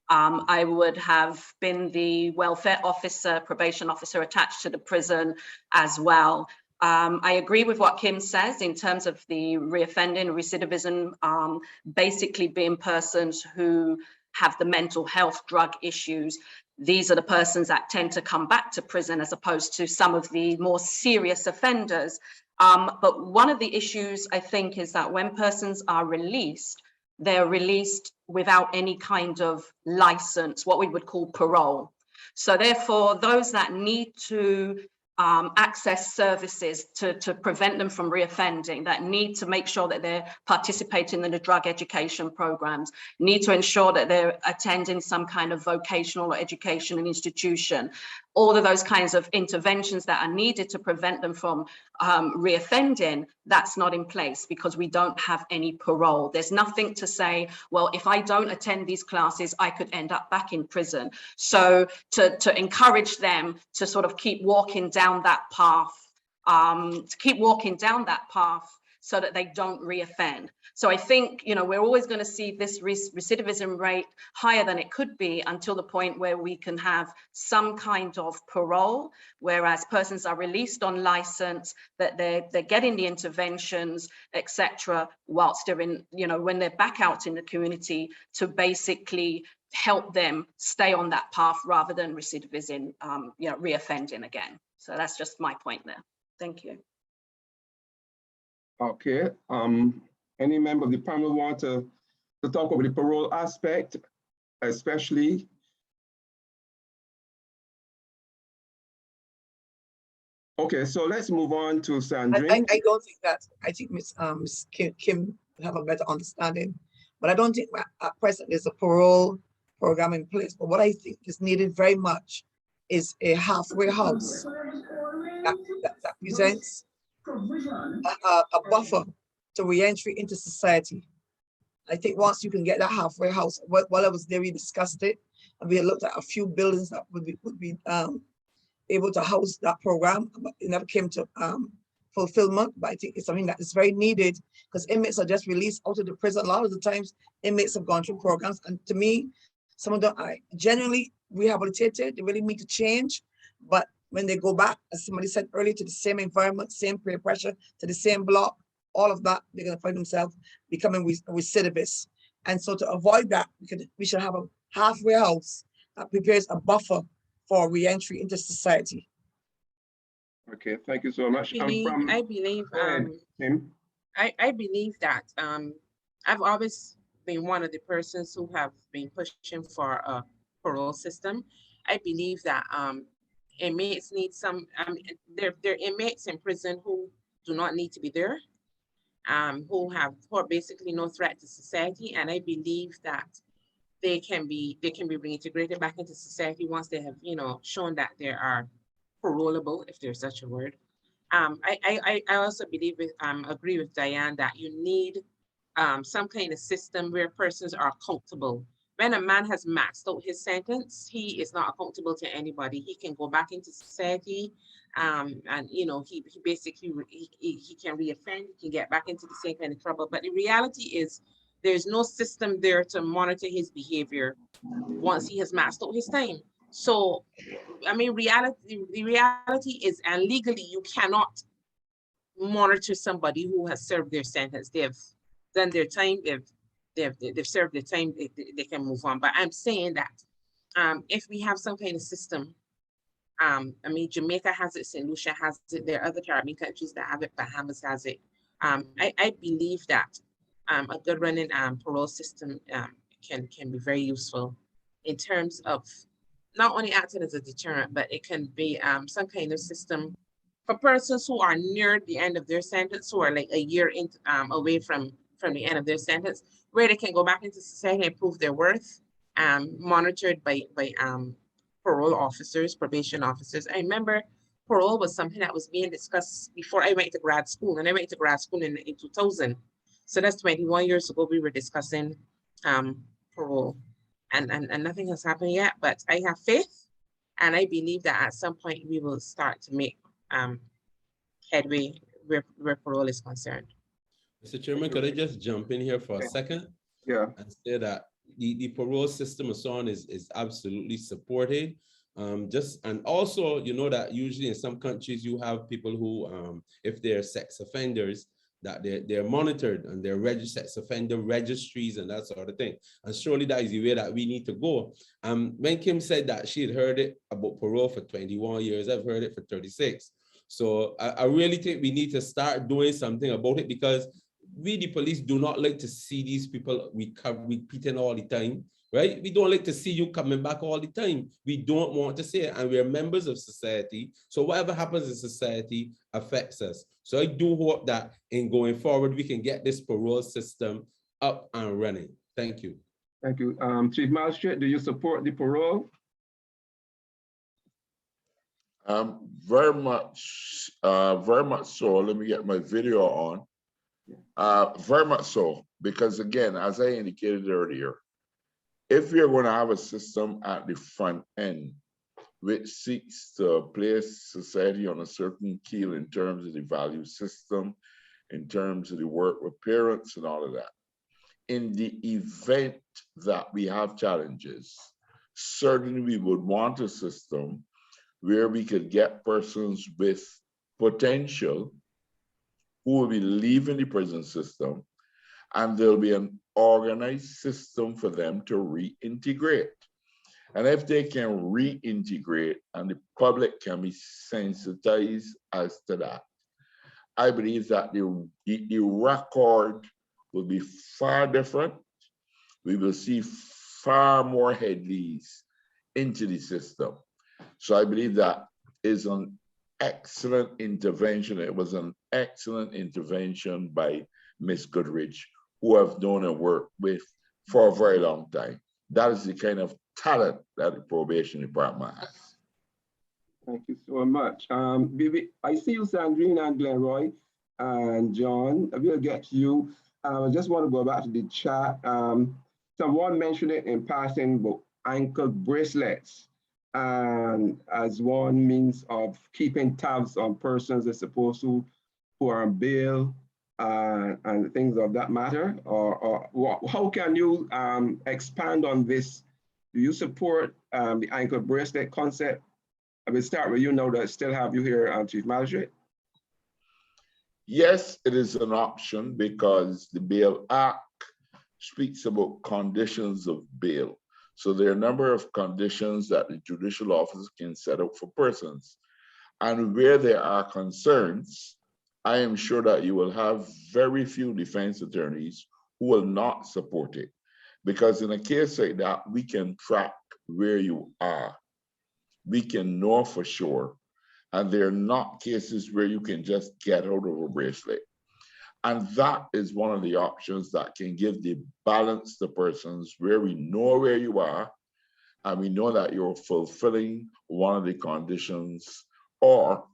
I would have been the welfare officer, probation officer attached to the prison as well. I agree with what Kim says in terms of the reoffending, recidivism, basically being persons who have the mental health drug issues. These are the persons that tend to come back to prison as opposed to some of the more serious offenders. But one of the issues I think is that when persons are released, they're released without any kind of license, what we would call parole. So therefore, those that need to access services to prevent them from reoffending, that need to make sure that they're participating in the drug education programs, need to ensure that they're attending some kind of vocational or education institution, all of those kinds of interventions that are needed to prevent them from reoffending, that's not in place because we don't have any parole. There's nothing to say, well, if I don't attend these classes, I could end up back in prison. So to encourage them to sort of keep walking down that path, so that they don't reoffend. So I think, you know, we're always going to see this recidivism rate higher than it could be until the point where we can have some kind of parole, whereas persons are released on license, that they're getting the interventions, etc., whilst they're in, you know, when they're back out in the community to basically help them stay on that path rather than recidivism, you know, reoffending again. So that's just my point there. Thank you. Okay. Any member of the panel want to talk about the parole aspect, especially? Okay, so let's move on to Sandrine. I don't think that, I think Ms. Kim will have a better understanding, but I don't think at present there's a parole program in place. But what I think is needed very much is a halfway house that presents a buffer to re-entry into society. I think once you can get that halfway house, while I was there, we discussed it, and we looked at a few buildings that would be able to house that program, but it never came to fulfillment. But I think it's something that is very needed because inmates are just released out of the prison. A lot of the times, inmates have gone through programs, and to me, some of them are genuinely rehabilitated. They really need to change, but when they go back, as somebody said earlier, to the same environment, same peer pressure, to the same block, all of that, they're going to find themselves becoming recidivists. And so to avoid that, we should have a halfway house that prepares a buffer for re-entry into society. Okay, thank you so much. I believe that I've always been one of the persons who have been pushing for a parole system. I believe that inmates need some, there are inmates in prison who do not need to be there, who are basically no threat to society. And I believe that they can be reintegrated back into society once they have, you know, shown that they are parolable, if there's such a word. I also believe agree with Diane that you need some kind of system where persons are accountable. When a man has maxed out his sentence, he is not accountable to anybody. He can go back into society, and you know, he basically he can reoffend, he can get back into the same kind of trouble. But the reality is, there's no system there to monitor his behavior once he has maxed out his time. So, I mean, the reality is, and legally, you cannot monitor somebody who has served their sentence. They've done their time, they've served their time, they can move on. But I'm saying that if we have some kind of system, I mean, Jamaica has it, St. Lucia has it, there are other Caribbean countries that have it, Bahamas has it. I believe that a good running parole system can be very useful in terms of not only acting as a deterrent, but it can be some kind of system for persons who are near the end of their sentence, who are like a year in, away from the end of their sentence, where they can go back into society and prove their worth, monitored by parole officers, probation officers. I remember parole was something that was being discussed before I went to grad school, and I went to grad school in 2000. So that's 21 years ago, we were discussing parole, and nothing has happened yet, but I have faith, and I believe that at some point we will start to make headway where parole is concerned. Mr. Chairman, could I just jump in here for a second? Yeah. And say that the parole system and so on is absolutely supported. And also, you know, that usually in some countries you have people who, if they're sex offenders, that they're monitored and they're sex offender registries and that sort of thing. And surely that is the way that we need to go. When Kim said that she had heard it about parole for 21 years, I've heard it for 36. So I really think we need to start doing something about it, because we, the police, do not like to see these people repeating all the time, right? We don't like to see you coming back all the time. We don't want to see it, and we're members of society. So whatever happens in society affects us. So I do hope that in going forward, we can get this parole system up and running. Thank you. Thank you. Chief Magistrate, do you support the parole? Very much so. Let me get my video on. Very much so, because again, as I indicated earlier, if you're going to have a system at the front end which seeks to place society on a certain keel in terms of the value system, in terms of the work with parents and all of that, in the event that we have challenges, certainly we would want a system where we could get persons with potential who will be leaving the prison system, and there'll be an organized system for them to reintegrate. And if they can reintegrate and the public can be sensitized as to that, I believe that the record will be far different. We will see far more Headleys into the system. So I believe that is an excellent intervention. It was an excellent intervention by Ms. Goodrich, who I've known and worked with for a very long time. That is the kind of talent that the probation department has. Thank you so much. I see you, Sandrine and Glenroy and John. We'll get to you. I just want to go back to the chat. Someone mentioned it in passing about ankle bracelets, and as one means of keeping tabs on persons as opposed to who are on bail and things of that matter. Or how can you expand on this? Do you support the ankle bracelet concept? I will start with you now that I still have you here, Chief Magistrate. Yes, it is an option because the Bail Act speaks about conditions of bail. So there are a number of conditions that the judicial officer can set up for persons. And where there are concerns, I am sure that you will have very few defense attorneys who will not support it. Because in a case like that, we can track where you are. We can know for sure. And there are not cases where you can just get out of a bracelet. And that is one of the options that can give the balance to persons where we know where you are, and we know that you're fulfilling one of the conditions or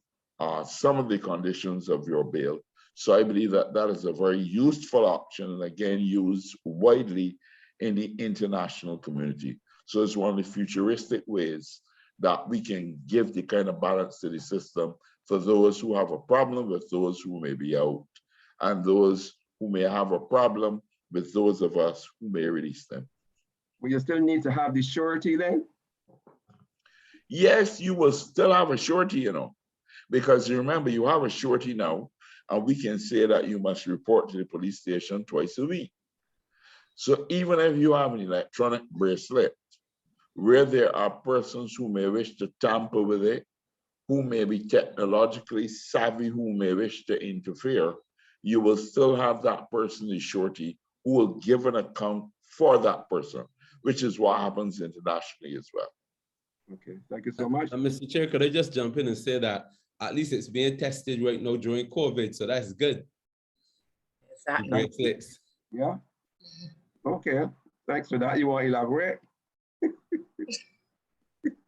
some of the conditions of your bail. So I believe that that is a very useful option, and again, used widely in the international community. So it's one of the futuristic ways that we can give the kind of balance to the system for those who have a problem with those who may be out, and those who may have a problem with those of us who may release them. Will you still need to have the surety then? yes, you will still have a surety, you know, because you remember you have a surety now, and we can say that you must report to the police station twice a week. So even if you have an electronic bracelet, where there are persons who may wish to tamper with it, who may be technologically savvy, who may wish to interfere, you will still have that person as surety who will give an account for that person, which is what happens internationally as well. Okay, thank you so much. Mr. Chair, could I just jump in and say that at least it's being tested right now during COVID, so that's good. Exactly. Bracelets. Yeah. Okay, thanks for that. You want to elaborate?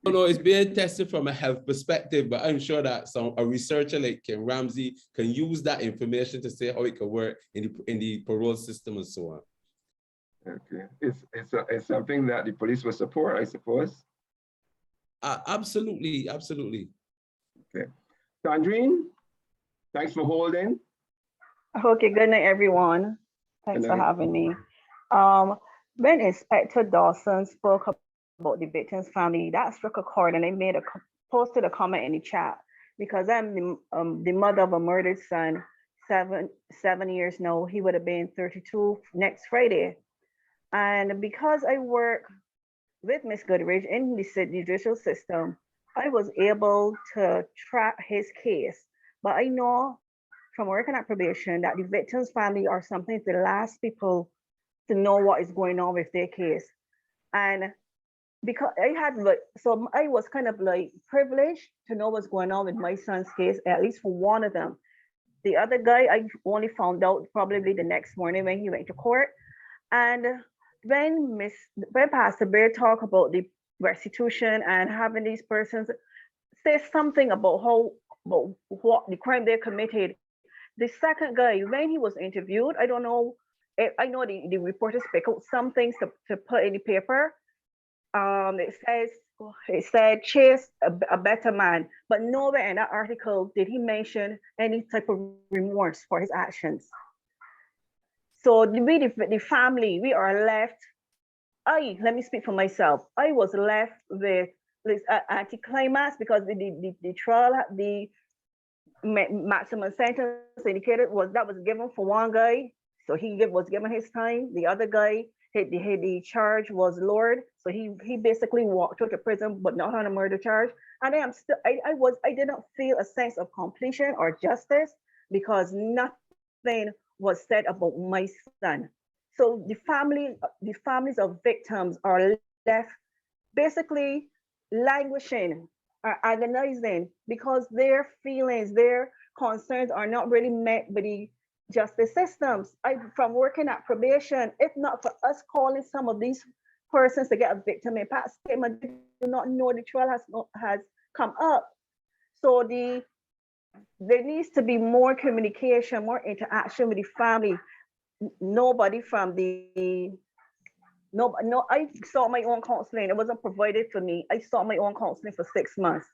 No, it's being tested from a health perspective, but I'm sure that a researcher like Ramsay can use that information to say how it can work in the parole system and so on. Okay, it's something that the police will support, I suppose. Absolutely, absolutely. Okay. Sandrine, thanks for holding. Okay, good night, everyone. Thanks for having me. When Inspector Dawson spoke about the victim's family, that struck a chord, and I posted a comment in the chat because I'm the mother of a murdered son, 7 years now. He would have been 32 next Friday. And because I work with Ms. Goodrich in the judicial system, I was able to track his case. But I know from working at probation that the victim's family are sometimes the last people to know what is going on with their case. And because I was kind of like privileged to know what's going on with my son's case, at least for one of them. The other guy, I only found out probably the next morning when he went to court. And when Pastor Baird talked about the restitution and having these persons say something about what the crime they committed, the second guy, when he was interviewed, I don't know, I know the reporters pick out some things to put in the paper. It said chase a better man, but nowhere in that article did he mention any type of remorse for his actions. So the family, we are left, let me speak for myself. I was left with this anticlimax because the trial, the maximum sentence indicated was given for one guy. So he was given his time. The other guy, the charge was lowered. So he basically walked out of prison, but not on a murder charge. And I didn't feel a sense of completion or justice because nothing was said about my son. So the families of victims are left basically languishing, are agonizing because their feelings, their concerns are not really met by the justice systems. From working at probation, if not for us calling some of these persons to get a victim impact statement, they do not know the trial has come up. So there needs to be more communication, more interaction with the family. Nobody from I sought my own counseling. It wasn't provided for me. I sought my own counseling for 6 months.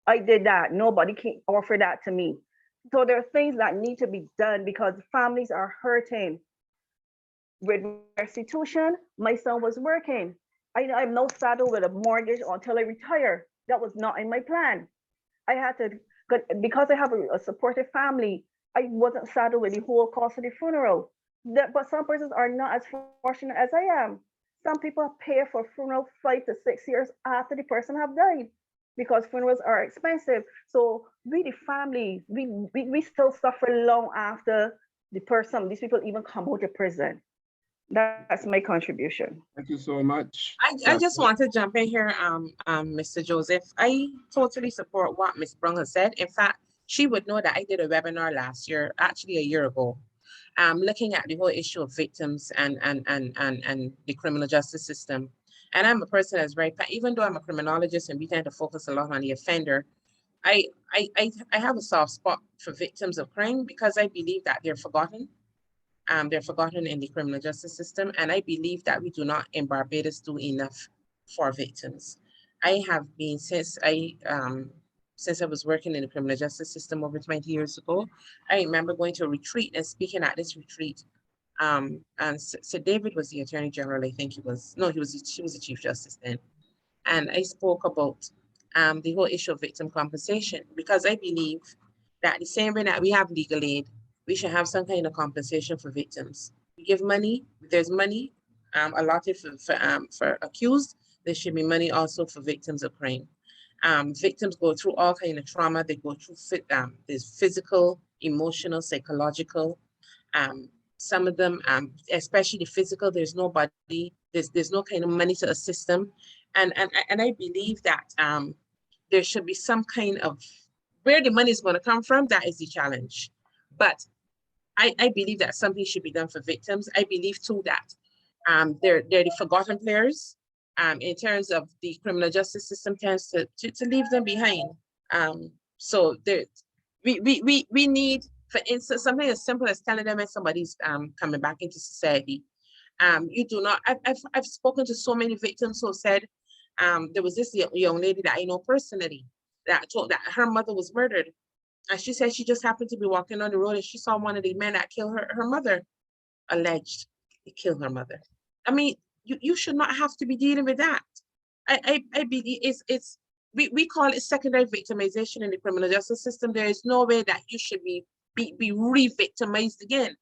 I did that. Nobody can offer that to me. So there are things that need to be done because families are hurting. With restitution, my son was working. I'm now saddled with a mortgage until I retire. That was not in my plan. I had to, because I have a supportive family, I wasn't saddled with the whole cost of the funeral. But some persons are not as fortunate as I am. Some people pay for funeral 5 to 6 years after the person have died because funerals are expensive. So we, the family, we still suffer long after these people even come out of prison. That's my contribution. Thank you so much. I just want to jump in here, Mr. Joseph. I totally support what Ms. Brung has said. In fact, she would know that I did a webinar last year, actually a year ago, looking at the whole issue of victims and the criminal justice system. And I'm a person that's even though I'm a criminologist and we tend to focus a lot on the offender, I have a soft spot for victims of crime because I believe that they're forgotten. They're forgotten in the criminal justice system. And I believe that we do not in Barbados do enough for victims. I have been since I was working in the criminal justice system over 20 years ago. I remember going to a retreat and speaking at this retreat. And Sir David was the Attorney General, I think he was. No, she was the Chief Justice then. And I spoke about the whole issue of victim compensation, because I believe that the same way that we have legal aid, we should have some kind of compensation for victims. We give money, there's money allotted for accused, there should be money also for victims of crime. Victims go through all kind of trauma. They go through there's physical, emotional, psychological. Some of them, especially the physical, there's nobody, there's no kind of money to assist them. And I believe that there should be some kind of, where the money is going to come from, that is the challenge. But I believe that something should be done for victims. I believe too that they're the forgotten players. In terms of the criminal justice system tends to leave them behind. So there, we need, for instance, something as simple as telling them if somebody's coming back into society. You do not, I've spoken to so many victims who said, there was this young lady that I know personally that told that her mother was murdered. And she said she just happened to be walking on the road and she saw one of the men that killed her mother, alleged he killed her mother. I mean, you should not have to be dealing with that. I believe we call it secondary victimization in the criminal justice system. There is no way that you should be re-victimized again.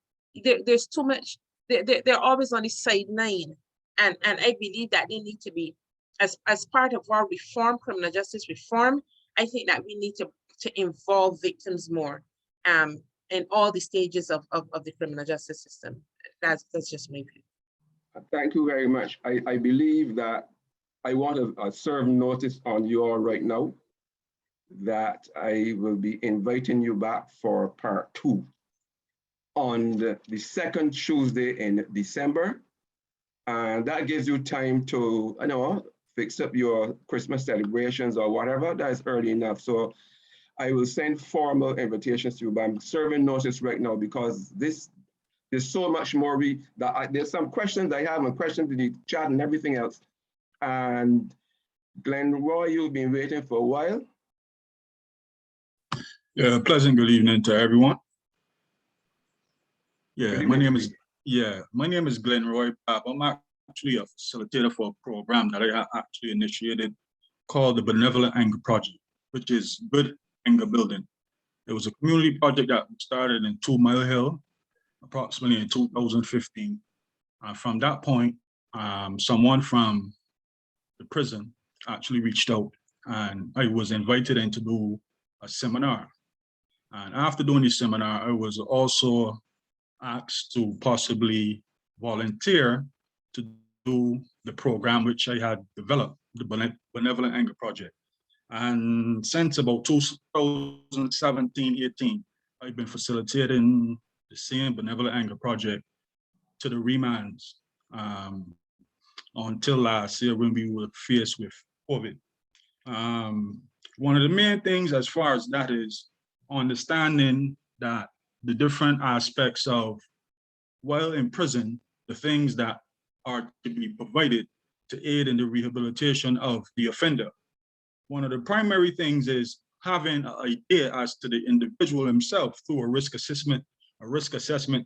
There's too much, they're always on the sideline. And I believe that they need to be, as part of our reform, criminal justice reform, I think that we need to involve victims more in all the stages of the criminal justice system. That's just my view. Thank you very much. I believe that I want to serve notice on you all right now that I will be inviting you back for part 2 on the second Tuesday in December. And that gives you time to, fix up your Christmas celebrations or whatever. That is early enough. So I will send formal invitations to you, but I'm serving notice right now because there's so much more. There's some questions I have and questions in the chat and everything else. And Glenn Roy, you've been waiting for a while. Yeah, pleasant good evening to everyone. Yeah, my name is Glenn Roy. I'm actually a facilitator for a program that I actually initiated called the Benevolent Anger Project, which is good anger building. It was a community project that started in 2 Mile Hill, approximately in 2015. From that point, someone from the prison actually reached out and I was invited in to do a seminar. And after doing the seminar, I was also asked to possibly volunteer to do the program which I had developed, the Benevolent Anger Project. And since about 2017-18, I've been facilitating the same Benevolent Anger Project to the remands until last year when we were faced with COVID. One of the main things as far as that is understanding that the different aspects of, while in prison, the things that are to be provided to aid in the rehabilitation of the offender. One of the primary things is having an idea as to the individual himself through a risk assessment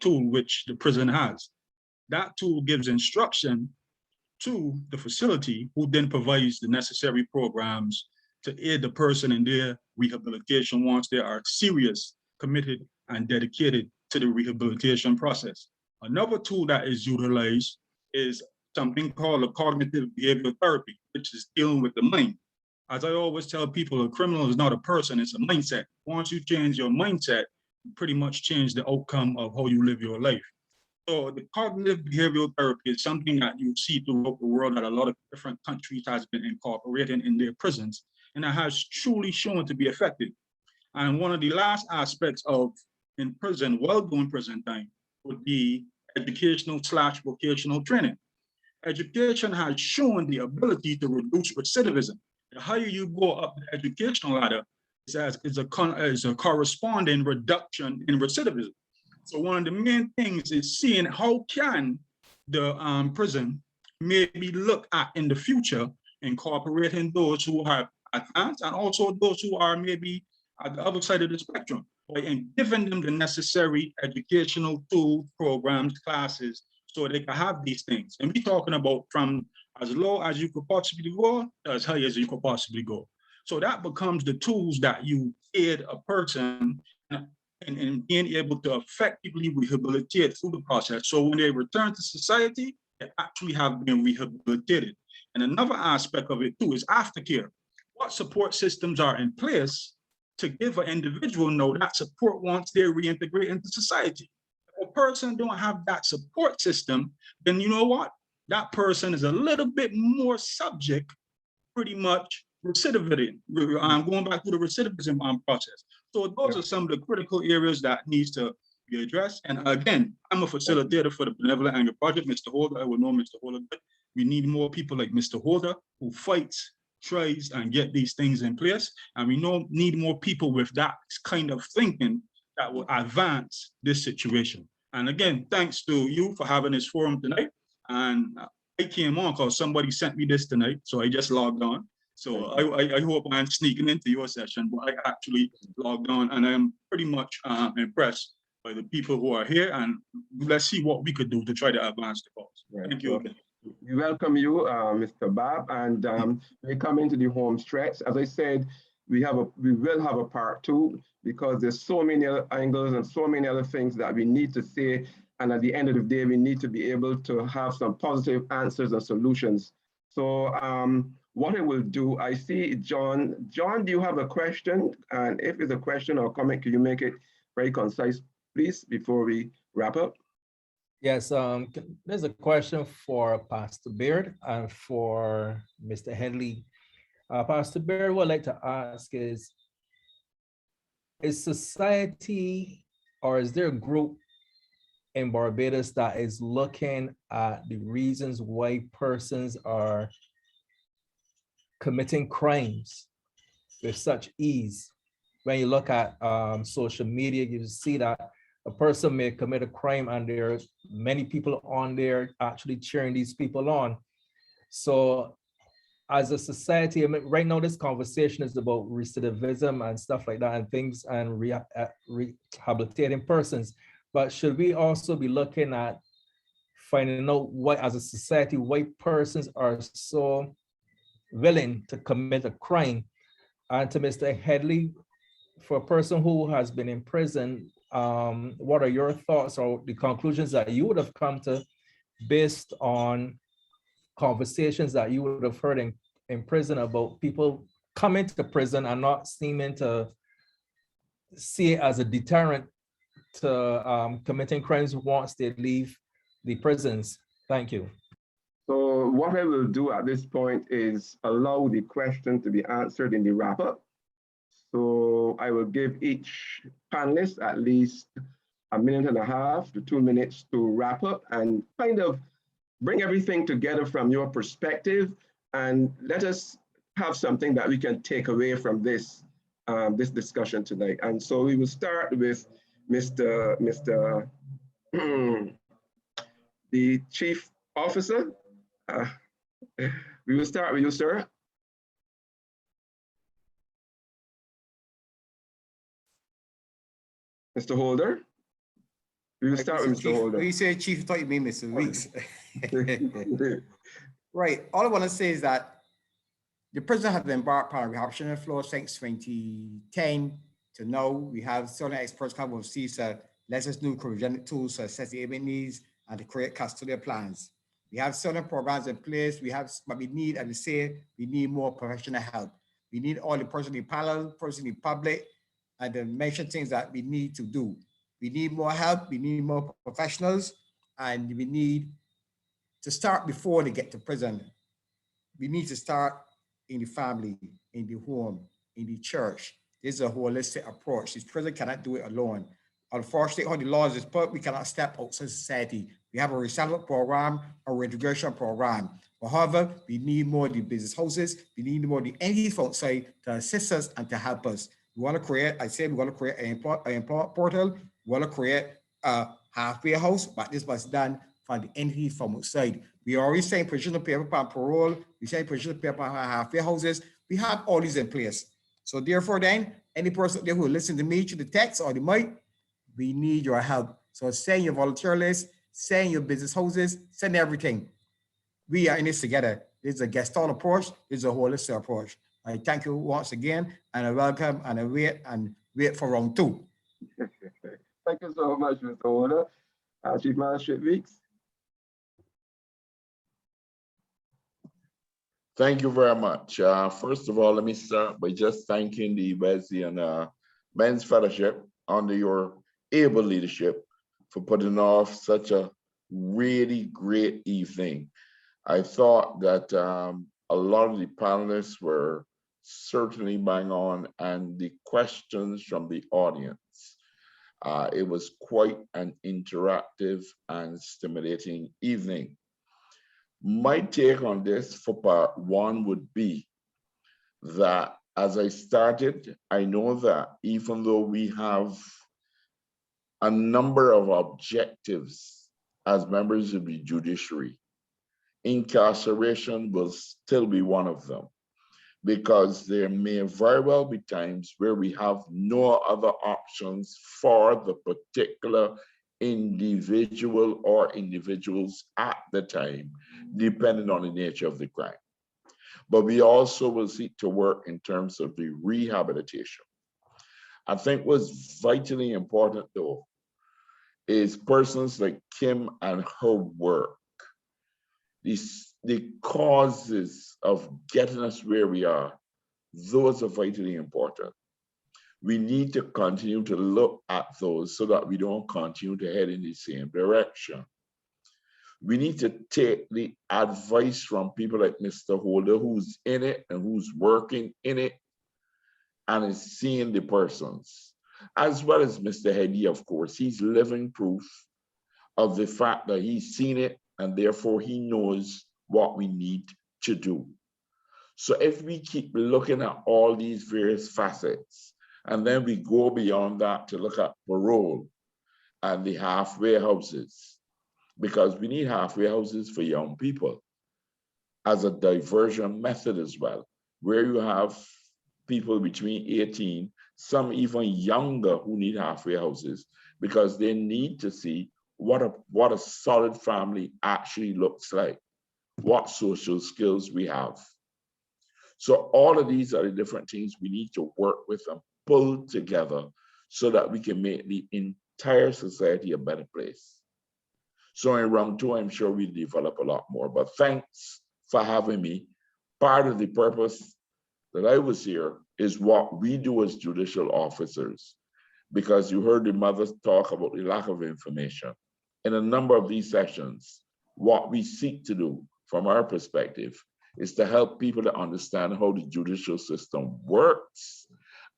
tool, which the prison has. That tool gives instruction to the facility, who then provides the necessary programs to aid the person in their rehabilitation once they are serious, committed, and dedicated to the rehabilitation process. Another tool that is utilized is something called a cognitive behavioral therapy, which is dealing with the mind. As I always tell people, a criminal is not a person, it's a mindset. Once you change your mindset, you pretty much change the outcome of how you live your life. So the cognitive behavioral therapy is something that you see throughout the world that a lot of different countries has been incorporating in their prisons, and that has truly shown to be effective. And one of the last aspects of in prison, while doing prison time, would be educational/vocational training. Education has shown the ability to reduce recidivism. The higher you go up the educational ladder, is a corresponding reduction in recidivism. So one of the main things is seeing how can the prison maybe look at in the future, incorporating those who have advanced and also those who are maybe at the other side of the spectrum, and giving them the necessary educational tools, programs, classes, so they can have these things. And we're talking about from as low as you could possibly go to as high as you could possibly go. So that becomes the tools that you aid a person in being able to effectively rehabilitate through the process. So when they return to society, they actually have been rehabilitated. And another aspect of it too is aftercare. What support systems are in place to give an individual know that support once they reintegrate into society? If a person don't have that support system, then you know what? That person is a little bit more subject, pretty much recidivism. I'm going back to the recidivism process. So those are some of the critical areas that needs to be addressed. And again, I'm a facilitator for the Benevolent Anger Project. Mr. Holder, I will know Mr. Holder, but we need more people like Mr. Holder who fights, tries, and get these things in place. And we need more people with that kind of thinking that will advance this situation. And again, thanks to you for having this forum tonight. And I came on because somebody sent me this tonight, so I just logged on. So I hope I'm sneaking into your session, but I actually logged on, and I'm pretty much impressed by the people who are here. And let's see what we could do to try to advance the cause. Thank you again. We welcome you, Mr. Bab, and we come into the home stretch. As I said, we will have a part 2 because there's so many other angles and so many other things that we need to say. And at the end of the day, we need to be able to have some positive answers and solutions. So what I will do, I see John. John, do you have a question? And if it's a question or comment, can you make it very concise, please, before we wrap up? Yes, there's a question for Pastor Baird and for Mr. Headley. Pastor Baird, what I'd like to ask is society, or is there a group in Barbados that is looking at the reasons why persons are committing crimes with such ease? When you look at social media, you see that a person may commit a crime and there are many people on there actually cheering these people on. So as a society, I mean, right now this conversation is about recidivism and stuff like that and things and rehabilitating persons. But should we also be looking at finding out what, as a society, why persons are so willing to commit a crime? And to Mr. Headley, for a person who has been in prison, what are your thoughts or the conclusions that you would have come to based on conversations that you would have heard in prison about people coming to prison and not seeming to see it as a deterrent to committing crimes once they leave the prisons? Thank you. So what I will do at this point is allow the question to be answered in the wrap-up. So I will give each panelist at least 1.5 minutes to 2 minutes to wrap up and kind of bring everything together from your perspective, and let us have something that we can take away from this this discussion tonight. And so we will start with the Chief Officer. We will start with you, sir. Mr. Holder. We will start with Mr. Holder. When you say Chief, I thought you mean Mr. Weeks. Right. All I want to say is that the prison has embarked on a rehabilitation flow since 2010 to now. We have certain experts come overseas to let us know correctional tools to assess the inmate needs and to create custodial plans. We have certain programs in place. But we need, as we say, we need more professional help. We need all the person in panel, person in public, and to mention things that we need to do. We need more help, we need more professionals, and we need to start before they get to prison. We need to start in the family, in the home, in the church. This is a holistic approach. This prison cannot do it alone. Unfortunately, how the laws is put, we cannot step outside society. We have a resettlement program, a reintegration program. However, we need more of the business houses, we need more of the entities outside to assist us and to help us. We want to create, I say we want to create an import portal. We want to create a halfway house, but this was done for the entity from outside. We already saying provisional paper on parole. We say provisional paper on halfway houses. We have all these in place. So therefore then, any person there who listen to me through the text or the mic, we need your help. So send your volunteer list, send your business houses, send everything. We are in this together. This is a Gestalt approach. This is a holistic approach. I thank you once again, and I welcome and I wait for round 2. Thank you so much, Mr. Holder. Chief Magistrate Weeks. Thank you very much. First of all, let me start by just thanking the Wesleyan Men's Fellowship under your able leadership for putting off such a really great evening. I thought that a lot of the panelists were certainly bang on, and the questions from the audience. It was quite an interactive and stimulating evening. My take on this for part 1 would be that as I started, I know that even though we have a number of objectives as members of the judiciary, incarceration will still be one of them, because there may very well be times where we have no other options for the particular individual or individuals at the time, depending on the nature of the crime. But we also will seek to work in terms of the rehabilitation. I think what's vitally important, though, is persons like Kim and her work. The causes of getting us where we are, those are vitally important. We need to continue to look at those so that we don't continue to head in the same direction. We need to take the advice from people like Mr. Holder, who's in it and who's working in it and is seeing the persons, as well as Mr. Headley, of course. He's living proof of the fact that he's seen it, and therefore he knows what we need to do. So if we keep looking at all these various facets, and then we go beyond that to look at parole and the halfway houses, because we need halfway houses for young people as a diversion method as well, where you have people between 18, some even younger, who need halfway houses because they need to see what a solid family actually looks like, what social skills we have. So all of these are the different things we need to work with and pull together so that we can make the entire society a better place. So in round 2, I'm sure we'll develop a lot more, but thanks for having me. Part of the purpose that I was here is what we do as judicial officers, because you heard the mothers talk about the lack of information. In a number of these sessions, what we seek to do from our perspective is to help people to understand how the judicial system works,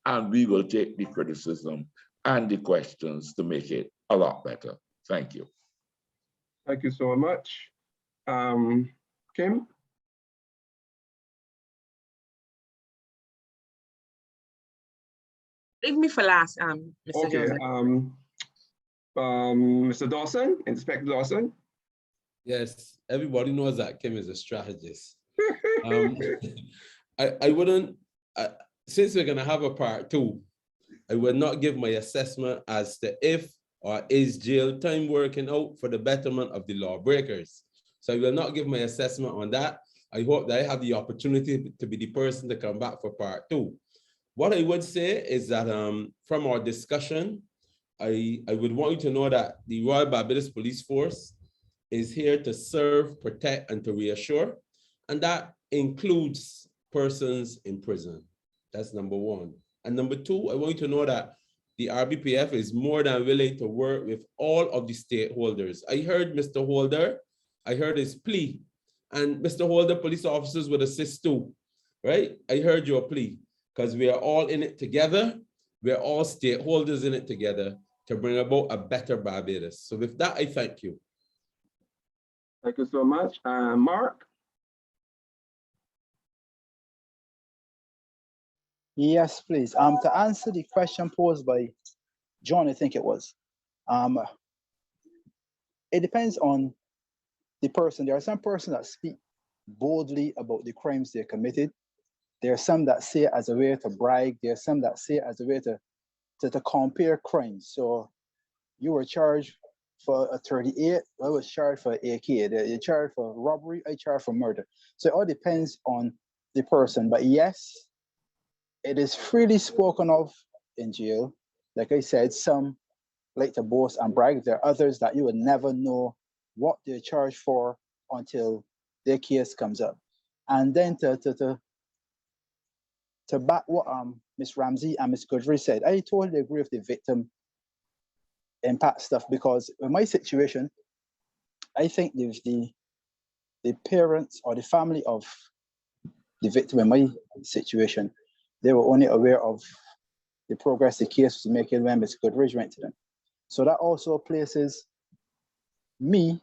and we will take the criticism and the questions to make it a lot better. Thank you. Thank you so much. Kim? Leave me for last, Mr. Okay, Joseph. Mr. Dawson, Inspector Dawson. Yes, everybody knows that Kim is a strategist. I wouldn't, since we're gonna have a part 2, I would not give my assessment as to if or is jail time working out for the betterment of the lawbreakers. So I will not give my assessment on that. I hope that I have the opportunity to be the person to come back for part 2. What I would say is that from our discussion, I would want you to know that the Royal Barbados Police Force is here to serve, protect, and to reassure. And that includes persons in prison. That's number 1. And number 2, I want you to know that the RBPF is more than willing to work with all of the stakeholders. I heard Mr. Holder, I heard his plea, and Mr. Holder, police officers would assist too, right? I heard your plea, because we are all in it together. We're all stakeholders in it together to bring about a better Barbados. So with that, I thank you. Thank you so much. Mark? Yes, please. To answer the question posed by John, I think it was, it depends on the person. There are some persons that speak boldly about the crimes they committed. There are some that say it as a way to brag. There are some that say it as a way to compare crimes. So you were charged for a 38, I was charged for AK. You're charged for robbery, I charged for murder. So it all depends on the person. But yes, it is freely spoken of in jail. Like I said, some like to boast and brag. There are others that you would never know what they're charged for until their case comes up. And then to back what Ms. Ramsay and Ms. Godfrey said, I totally agree with the victim impact stuff, because in my situation, I think the parents or the family of the victim in my situation, they were only aware of the progress the case was making when Ms. Goodridge went to them. So that also places me,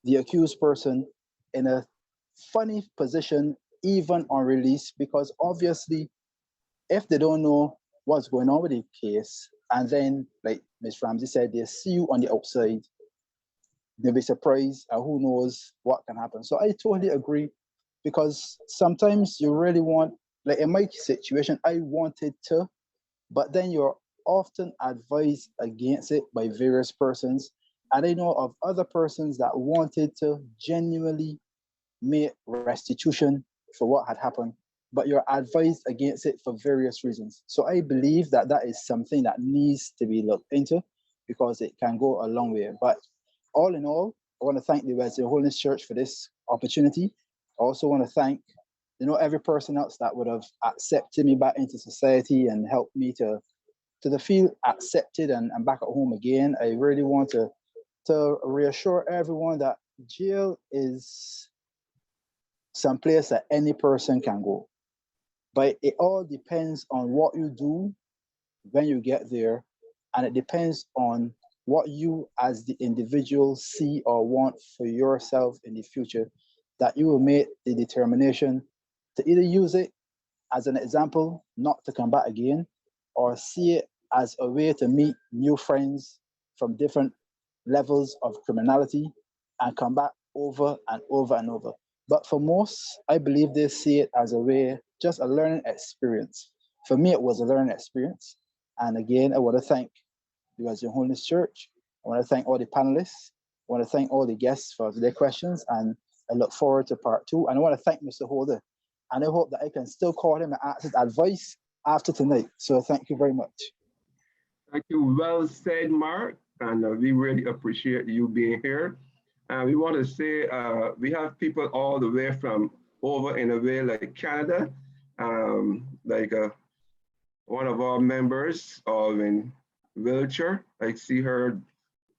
the accused person, in a funny position, even on release, because obviously, if they don't know what's going on with the case, and then, like Ms. Ramsay said, they see you on the outside, they'll be surprised, and who knows what can happen. So I totally agree, because sometimes you really want, like in my situation, I wanted to, but then you're often advised against it by various persons. And I know of other persons that wanted to genuinely make restitution for what had happened, but you're advised against it for various reasons. So I believe that that is something that needs to be looked into, because it can go a long way. But all in all, I want to thank the Wesleyan Holiness Church for this opportunity. I also want to thank, every person else that would have accepted me back into society and helped me to feel accepted and back at home again. I really want to reassure everyone that jail is some place that any person can go. But it all depends on what you do when you get there, and it depends on what you as the individual see or want for yourself in the future, that you will make the determination to either use it as an example not to come back again, or see it as a way to meet new friends from different levels of criminality and come back over and over and over. But for most, I believe they see it as a way, just a learning experience. For me, it was a learning experience. And again, I want to thank the Wesleyan Holiness Church. I want to thank all the panelists. I want to thank all the guests for their questions, and I look forward to part 2. And I want to thank Mr. Holder, and I hope that I can still call him and ask his advice after tonight. So thank you very much. Thank you. Well said, Mark. And we really appreciate you being here. And we want to say we have people all the way from over in a way like Canada, like one of our members of in Wiltshire. I see her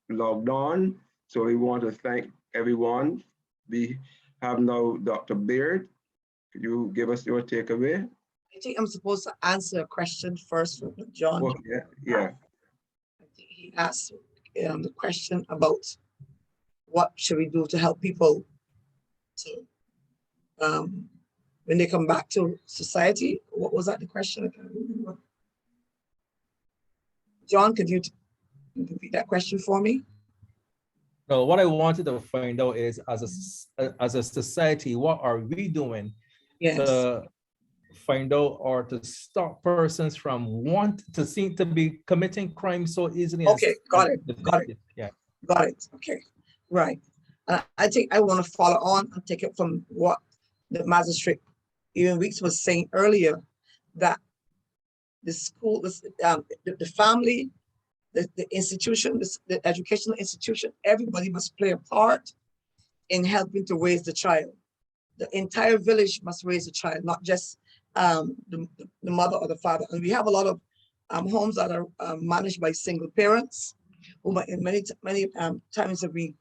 logged on. So we want to thank everyone. We have now Dr. Baird. Could you give us your takeaway? I think I'm supposed to answer a question first from John. Okay, yeah. I think he asked the question about what should we do to help people to when they come back to society. What was that the question? I can't remember. John, could you repeat that question for me? No, what I wanted to find out is, as a society, what are we doing to find out or to stop persons from seem to be committing crime so easily? Okay, got it. Yeah, got it. Okay, right. I think I want to follow on and take it from what the magistrate even Weeks was saying earlier, that the school, the family, the institution, the educational institution, everybody must play a part in helping to raise the child. The entire village must raise the child, not just the mother or the father. And we have a lot of homes that are managed by single parents, who many times have been,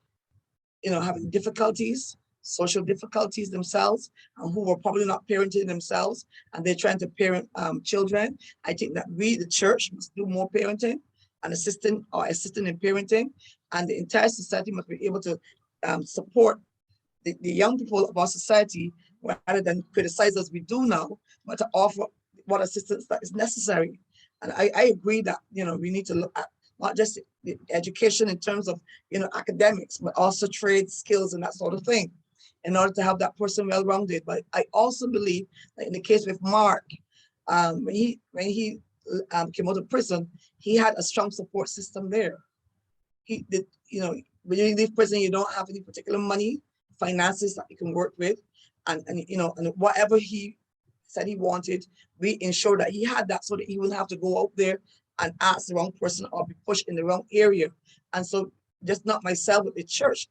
having difficulties, social difficulties themselves, and who were probably not parenting themselves, and they're trying to parent children. I think that we, the church, must do more parenting and assisting in parenting, and the entire society must be able to support the young people of our society, rather than criticize as we do now, but to offer what assistance that is necessary. And I agree that, we need to look at not just the education in terms of, academics, but also trade skills and that sort of thing, in order to have that person well-rounded. But I also believe that in the case with Mark, when he came out of prison, he had a strong support system there. He did, when you leave prison, you don't have any particular money, finances that you can work with, and whatever he said he wanted, we ensured that he had that so that he wouldn't have to go out there and ask the wrong person or be pushed in the wrong area. And so just not myself, but the church,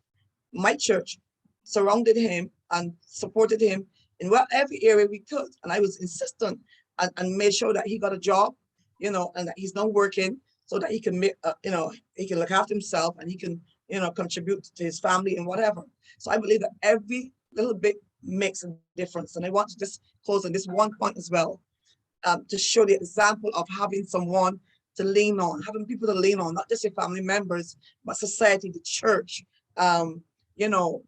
my church surrounded him and supported him in whatever area we could. And I was insistent and made sure that he got a job, you know, and that he's not working so that he can make, you know, he can look after himself and he can, you know, contribute to his family and whatever. So I believe that every little bit makes a difference. And I want to just close on this one point as well, to show the example of having someone to lean on, having people to lean on, not just your family members, but society, the church, you know,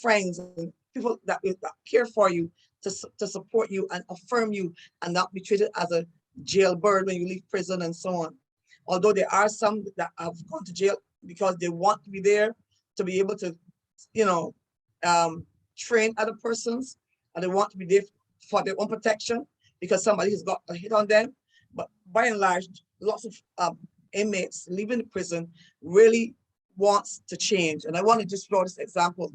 friends and people that care for you, to support you and affirm you and not be treated as a jailbird when you leave prison and so on. Although there are some that have gone to jail because they want to be there to be able to, you know, train other persons, and they want to be there for their own protection because somebody has got a hit on them. But by and large, lots of inmates leaving the prison really wants to change. And I want to just draw this example.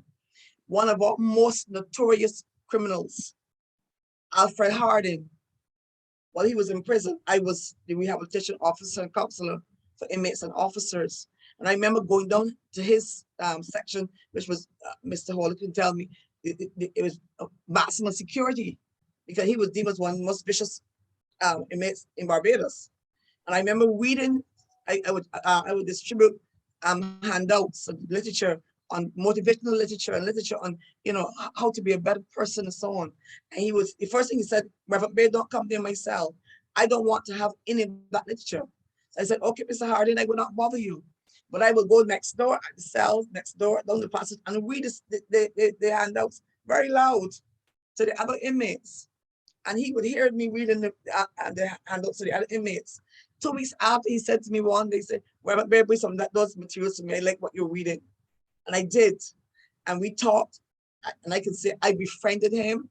One of our most notorious criminals, Alfred Harding, while he was in prison, I was the rehabilitation officer and counselor for inmates and officers. And I remember going down to his section, which was, Mr. Hall can tell me, it was maximum security because he was deemed as one of the most vicious inmates in Barbados. And I remember reading, I would distribute handouts of literature on motivational literature and literature on, you know, how to be a better person and so on. And he was, the first thing he said, Reverend Baird, don't come near my cell. I don't want to have any of that literature. So I said, okay, Mr. Harding, I will not bother you. But I will go next door at the cells, next door, down the passage, and read the handouts very loud to the other inmates. And he would hear me reading the handouts to the other inmates. 2 weeks after, he said to me one day, he said, Reverend Baird, bring some of those materials to me. I like what you're reading. And I did. And we talked. And I can say I befriended him.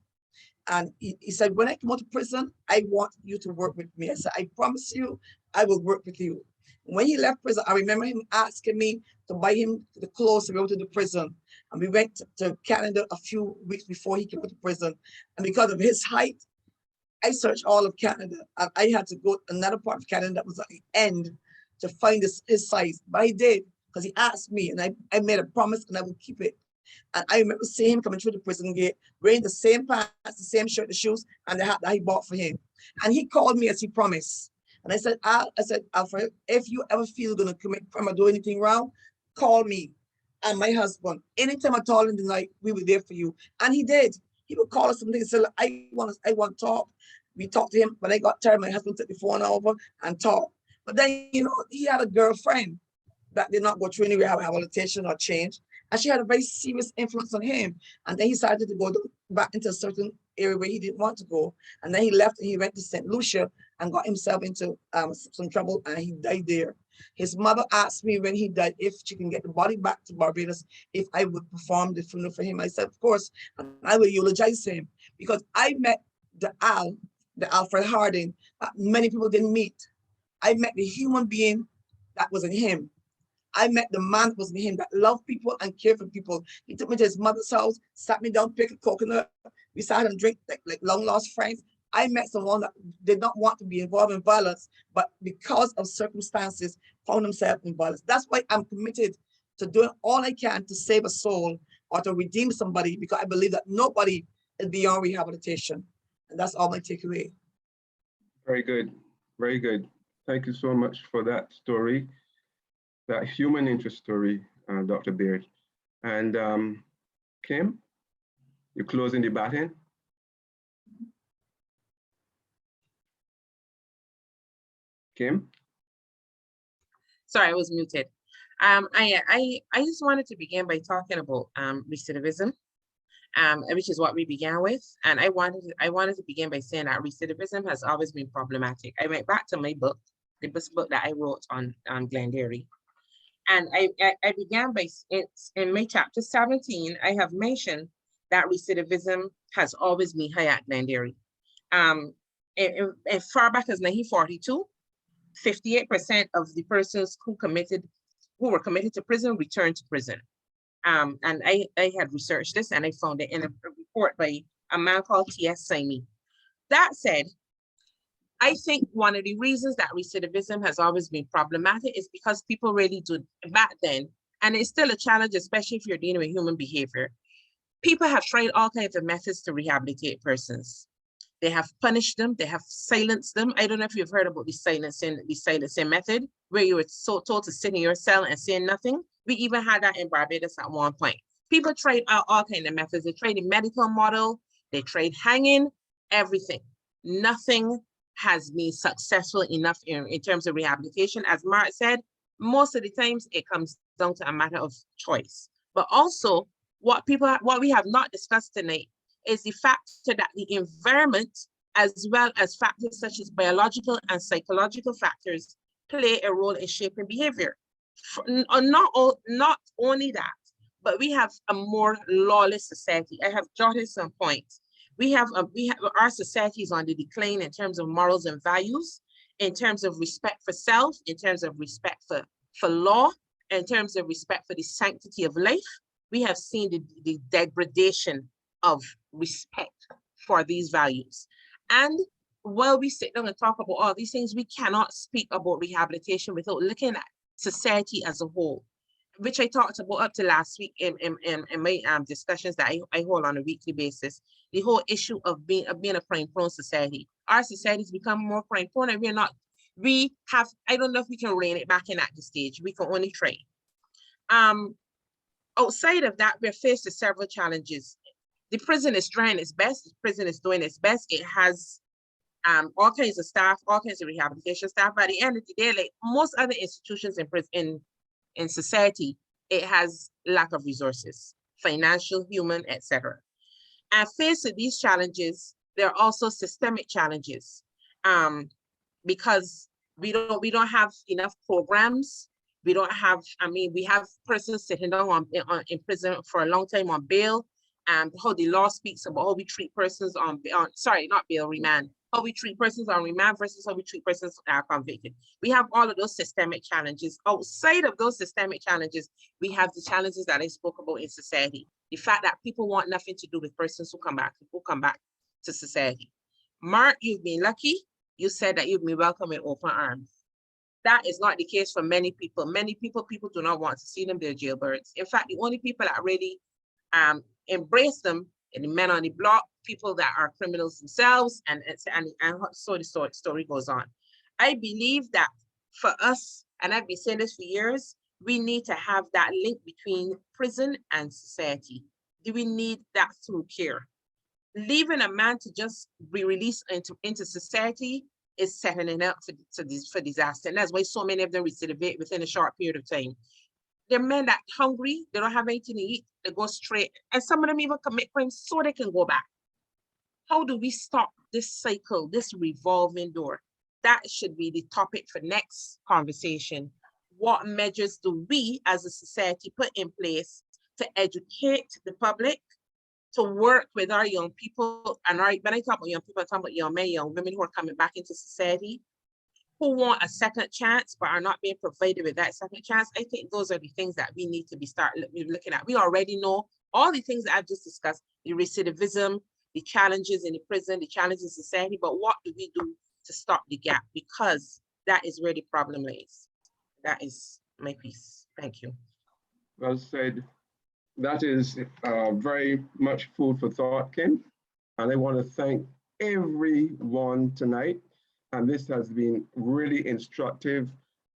And he said, when I come out of prison, I want you to work with me. I said, I promise you, I will work with you. When he left prison, I remember him asking me to buy him the clothes to go to the prison. And we went to Canada a few weeks before he came to prison. And because of his height, I searched all of Canada. And I had to go to another part of Canada that was at the end to find his size. But I did, because he asked me, and I made a promise and I will keep it. And I remember seeing him coming through the prison gate, wearing the same pants, the same shirt, the shoes, and the hat that he bought for him. And he called me as he promised. And I said, Alfred, if you ever feel you're gonna commit crime or do anything wrong, call me and my husband. Anytime at all in the night, we were there for you. And he did. He would call us something and say, I want to talk. We talked to him. When I got tired, my husband took the phone over and talked. But then, you know, he had a girlfriend that did not go through any rehabilitation or change. And she had a very serious influence on him. And then he started to go back into a certain area where he didn't want to go. And then he left and he went to St. Lucia and got himself into some trouble, and he died there. His mother asked me when he died if she can get the body back to Barbados, if I would perform the funeral for him. I said, of course, and I will eulogize him, because I met the Alfred Harding that many people didn't meet. I met the human being that was in him. I met the man that was in him that loved people and cared for people. He took me to his mother's house, sat me down, picked a coconut. We sat and drank like long lost friends. I met someone that did not want to be involved in violence, but because of circumstances, found himself in violence. That's why I'm committed to doing all I can to save a soul or to redeem somebody, because I believe that nobody is beyond rehabilitation. And that's all my takeaway. Very good. Very good. Thank you so much for that story, that human interest story, Dr. Baird. And Kim, you're closing the baton. Kim? Sorry, I was muted. I just wanted to begin by talking about recidivism, which is what we began with. And I wanted to begin by saying that recidivism has always been problematic. I went back to my book, the book that I wrote on Glengarry. And I began by, in my chapter 17, I have mentioned that recidivism has always been high at Glengarry. As far back as 1942, 58% of the persons who were committed to prison returned to prison. And I had researched this, and I found it in a report by a man called T.S. Saini. That said, I think one of the reasons that recidivism has always been problematic is because people really do back then, and it's still a challenge, especially if you're dealing with human behavior. People have tried all kinds of methods to rehabilitate persons. They have punished them, they have silenced them. I don't know if you've heard about the silencing method, where you were so told to sit in your cell and say nothing. We even had that in Barbados at one point. People tried out all kinds of methods. They tried the medical model, they tried hanging, everything. Nothing has been successful enough in terms of rehabilitation. As Mark said, most of the times it comes down to a matter of choice. But also, what we have not discussed tonight is the fact that the environment, as well as factors such as biological and psychological factors, play a role in shaping behavior. Not only that, but we have a more lawless society. I have jotted some points. Our society is on the decline in terms of morals and values, in terms of respect for self, in terms of respect for law, in terms of respect for the sanctity of life. We have seen the degradation of respect for these values. And while we sit down and talk about all these things, we cannot speak about rehabilitation without looking at society as a whole, which I talked about up to last week in my discussions that I hold on a weekly basis. The whole issue of being a crime-prone society. Our society has become more crime-prone, and I don't know if we can rein it back in at this stage. We can only try. Outside of that, we're faced with several challenges. The prison is trying its best. The prison is doing its best. It has all kinds of staff, all kinds of rehabilitation staff. By the end of the day, like most other institutions in society, it has lack of resources, financial, human, etc. And faced with these challenges, there are also systemic challenges because we don't have enough programs. We don't have, we have persons sitting down in prison for a long time on bail, and how the law speaks about how we treat persons remand, how we treat persons on remand versus how we treat persons that are convicted. We have all of those systemic challenges. Outside of those systemic challenges, we have the challenges that I spoke about in society. The fact that people want nothing to do with persons who come back to society. Mark, you've been lucky. You said that you've been welcomed with open arms. That is not the case for many people. Many people do not want to see them, they're jailbirds. In fact, the only people that really embrace them are the men on the block, people that are criminals themselves, and so the story goes on. I believe that for us, and I've been saying this for years, we need to have that link between prison and society. Do we need that through care? Leaving a man to just be released into society is setting it up for disaster. And that's why so many of them recidivate within a short period of time. They're men that are hungry, they don't have anything to eat, they go straight. And some of them even commit crimes so they can go back. How do we stop this cycle, this revolving door? That should be the topic for next conversation. What measures do we as a society put in place to educate the public, to work with our young people, and when I talk about young people, I talk about young men, young women who are coming back into society, who want a second chance but are not being provided with that second chance. I think those are the things that we need to start looking at. We already know all the things that I've just discussed, the recidivism, the challenges in the prison, the challenges in society, but what do we do to stop the gap? Because that is where the problem lays. That is my piece. Thank you. Well said. That is very much food for thought, Kim. And I want to thank everyone tonight. And this has been really instructive.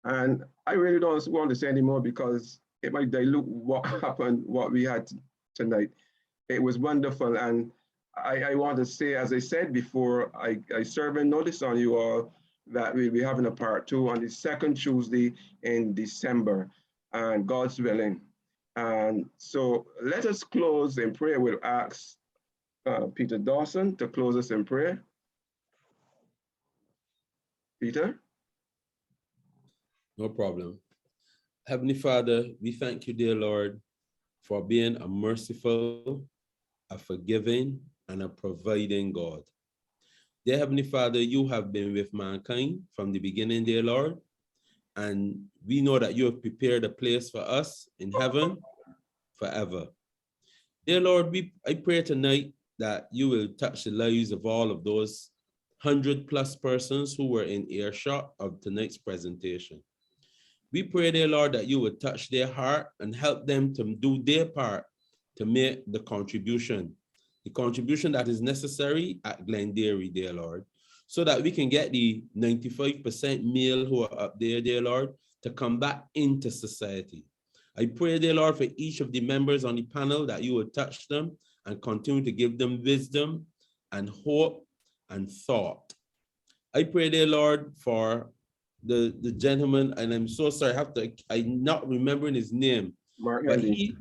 And I really don't want to say anymore because it might dilute what happened, what we had tonight. It was wonderful. And I want to say, as I said before, I serve a notice on you all that we'll be having a part 2 on the second Tuesday in December, and God's willing. And so let us close in prayer. We'll ask Peter Dawson to close us in prayer. Peter? No problem. Heavenly Father, we thank you, dear Lord, for being a merciful, a forgiving, and a providing God. Dear Heavenly Father, you have been with mankind from the beginning, dear Lord, and we know that you have prepared a place for us in heaven forever. Dear Lord, I pray tonight that you will touch the lives of all of those 100+ persons who were in earshot of tonight's presentation. We pray, dear Lord, that you would touch their heart and help them to do their part to make the contribution that is necessary at Glenderry, dear Lord, so that we can get the 95% male who are up there, dear Lord, to come back into society. I pray, dear Lord, for each of the members on the panel that you would touch them and continue to give them wisdom and hope and thought. I pray, dear Lord, for the gentleman, and I'm so sorry, I'm not remembering his name, Mark but Headley.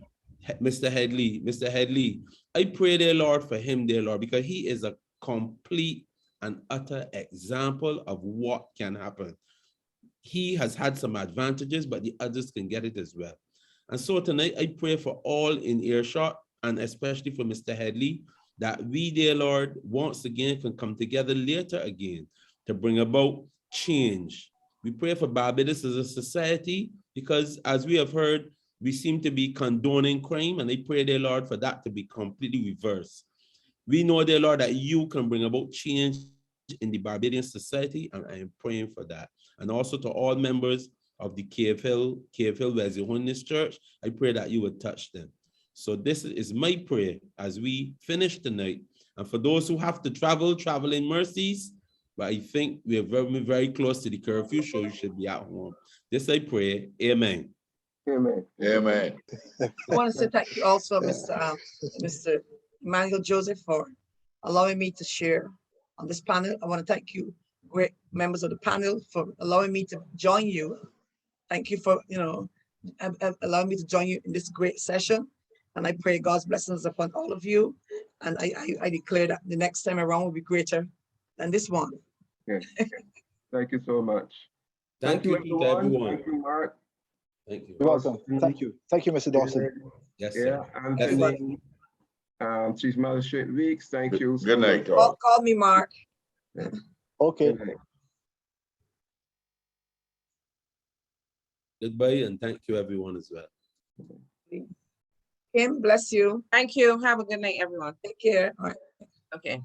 Mr. Headley, I pray, dear Lord, for him, dear Lord, because he is a complete and utter example of what can happen. He has had some advantages, but the others can get it as well. And so tonight, I pray for all in earshot, and especially for Mr. Headley, that we, dear Lord, once again can come together later again to bring about change. We pray for Barbados as a society, because as we have heard, we seem to be condoning crime, and I pray, dear Lord, for that to be completely reversed. We know, dear Lord, that you can bring about change in the Barbadian society, and I am praying for that. And also to all members of the KFL Wesleyan Holiness Church, I pray that you would touch them. So this is my prayer as we finish tonight. And for those who have to travel in mercies, but I think we're very, very close to the curfew, so you should be at home. This I pray, amen. Amen. Amen. I want to say thank you also, Mr. Emmanuel Joseph, for allowing me to share on this panel. I want to thank you, great members of the panel, for allowing me to join you. Thank you for, allowing me to join you in this great session. And I pray God's blessings upon all of you. And I declare that the next time around will be greater than this one. Yes. Thank you so much. Thank you to everyone. Thank you, Mark. Thank you. You're welcome. Thank you. Thank you, Mr. Dawson. Yes, Yeah, sir. and Chief Magistrate Weeks. Thank you. Good night, all. Call me Mark. Okay. Goodbye, and thank you everyone as well. Kim, bless you. Thank you. Have a good night, everyone. Take care. All right. Okay.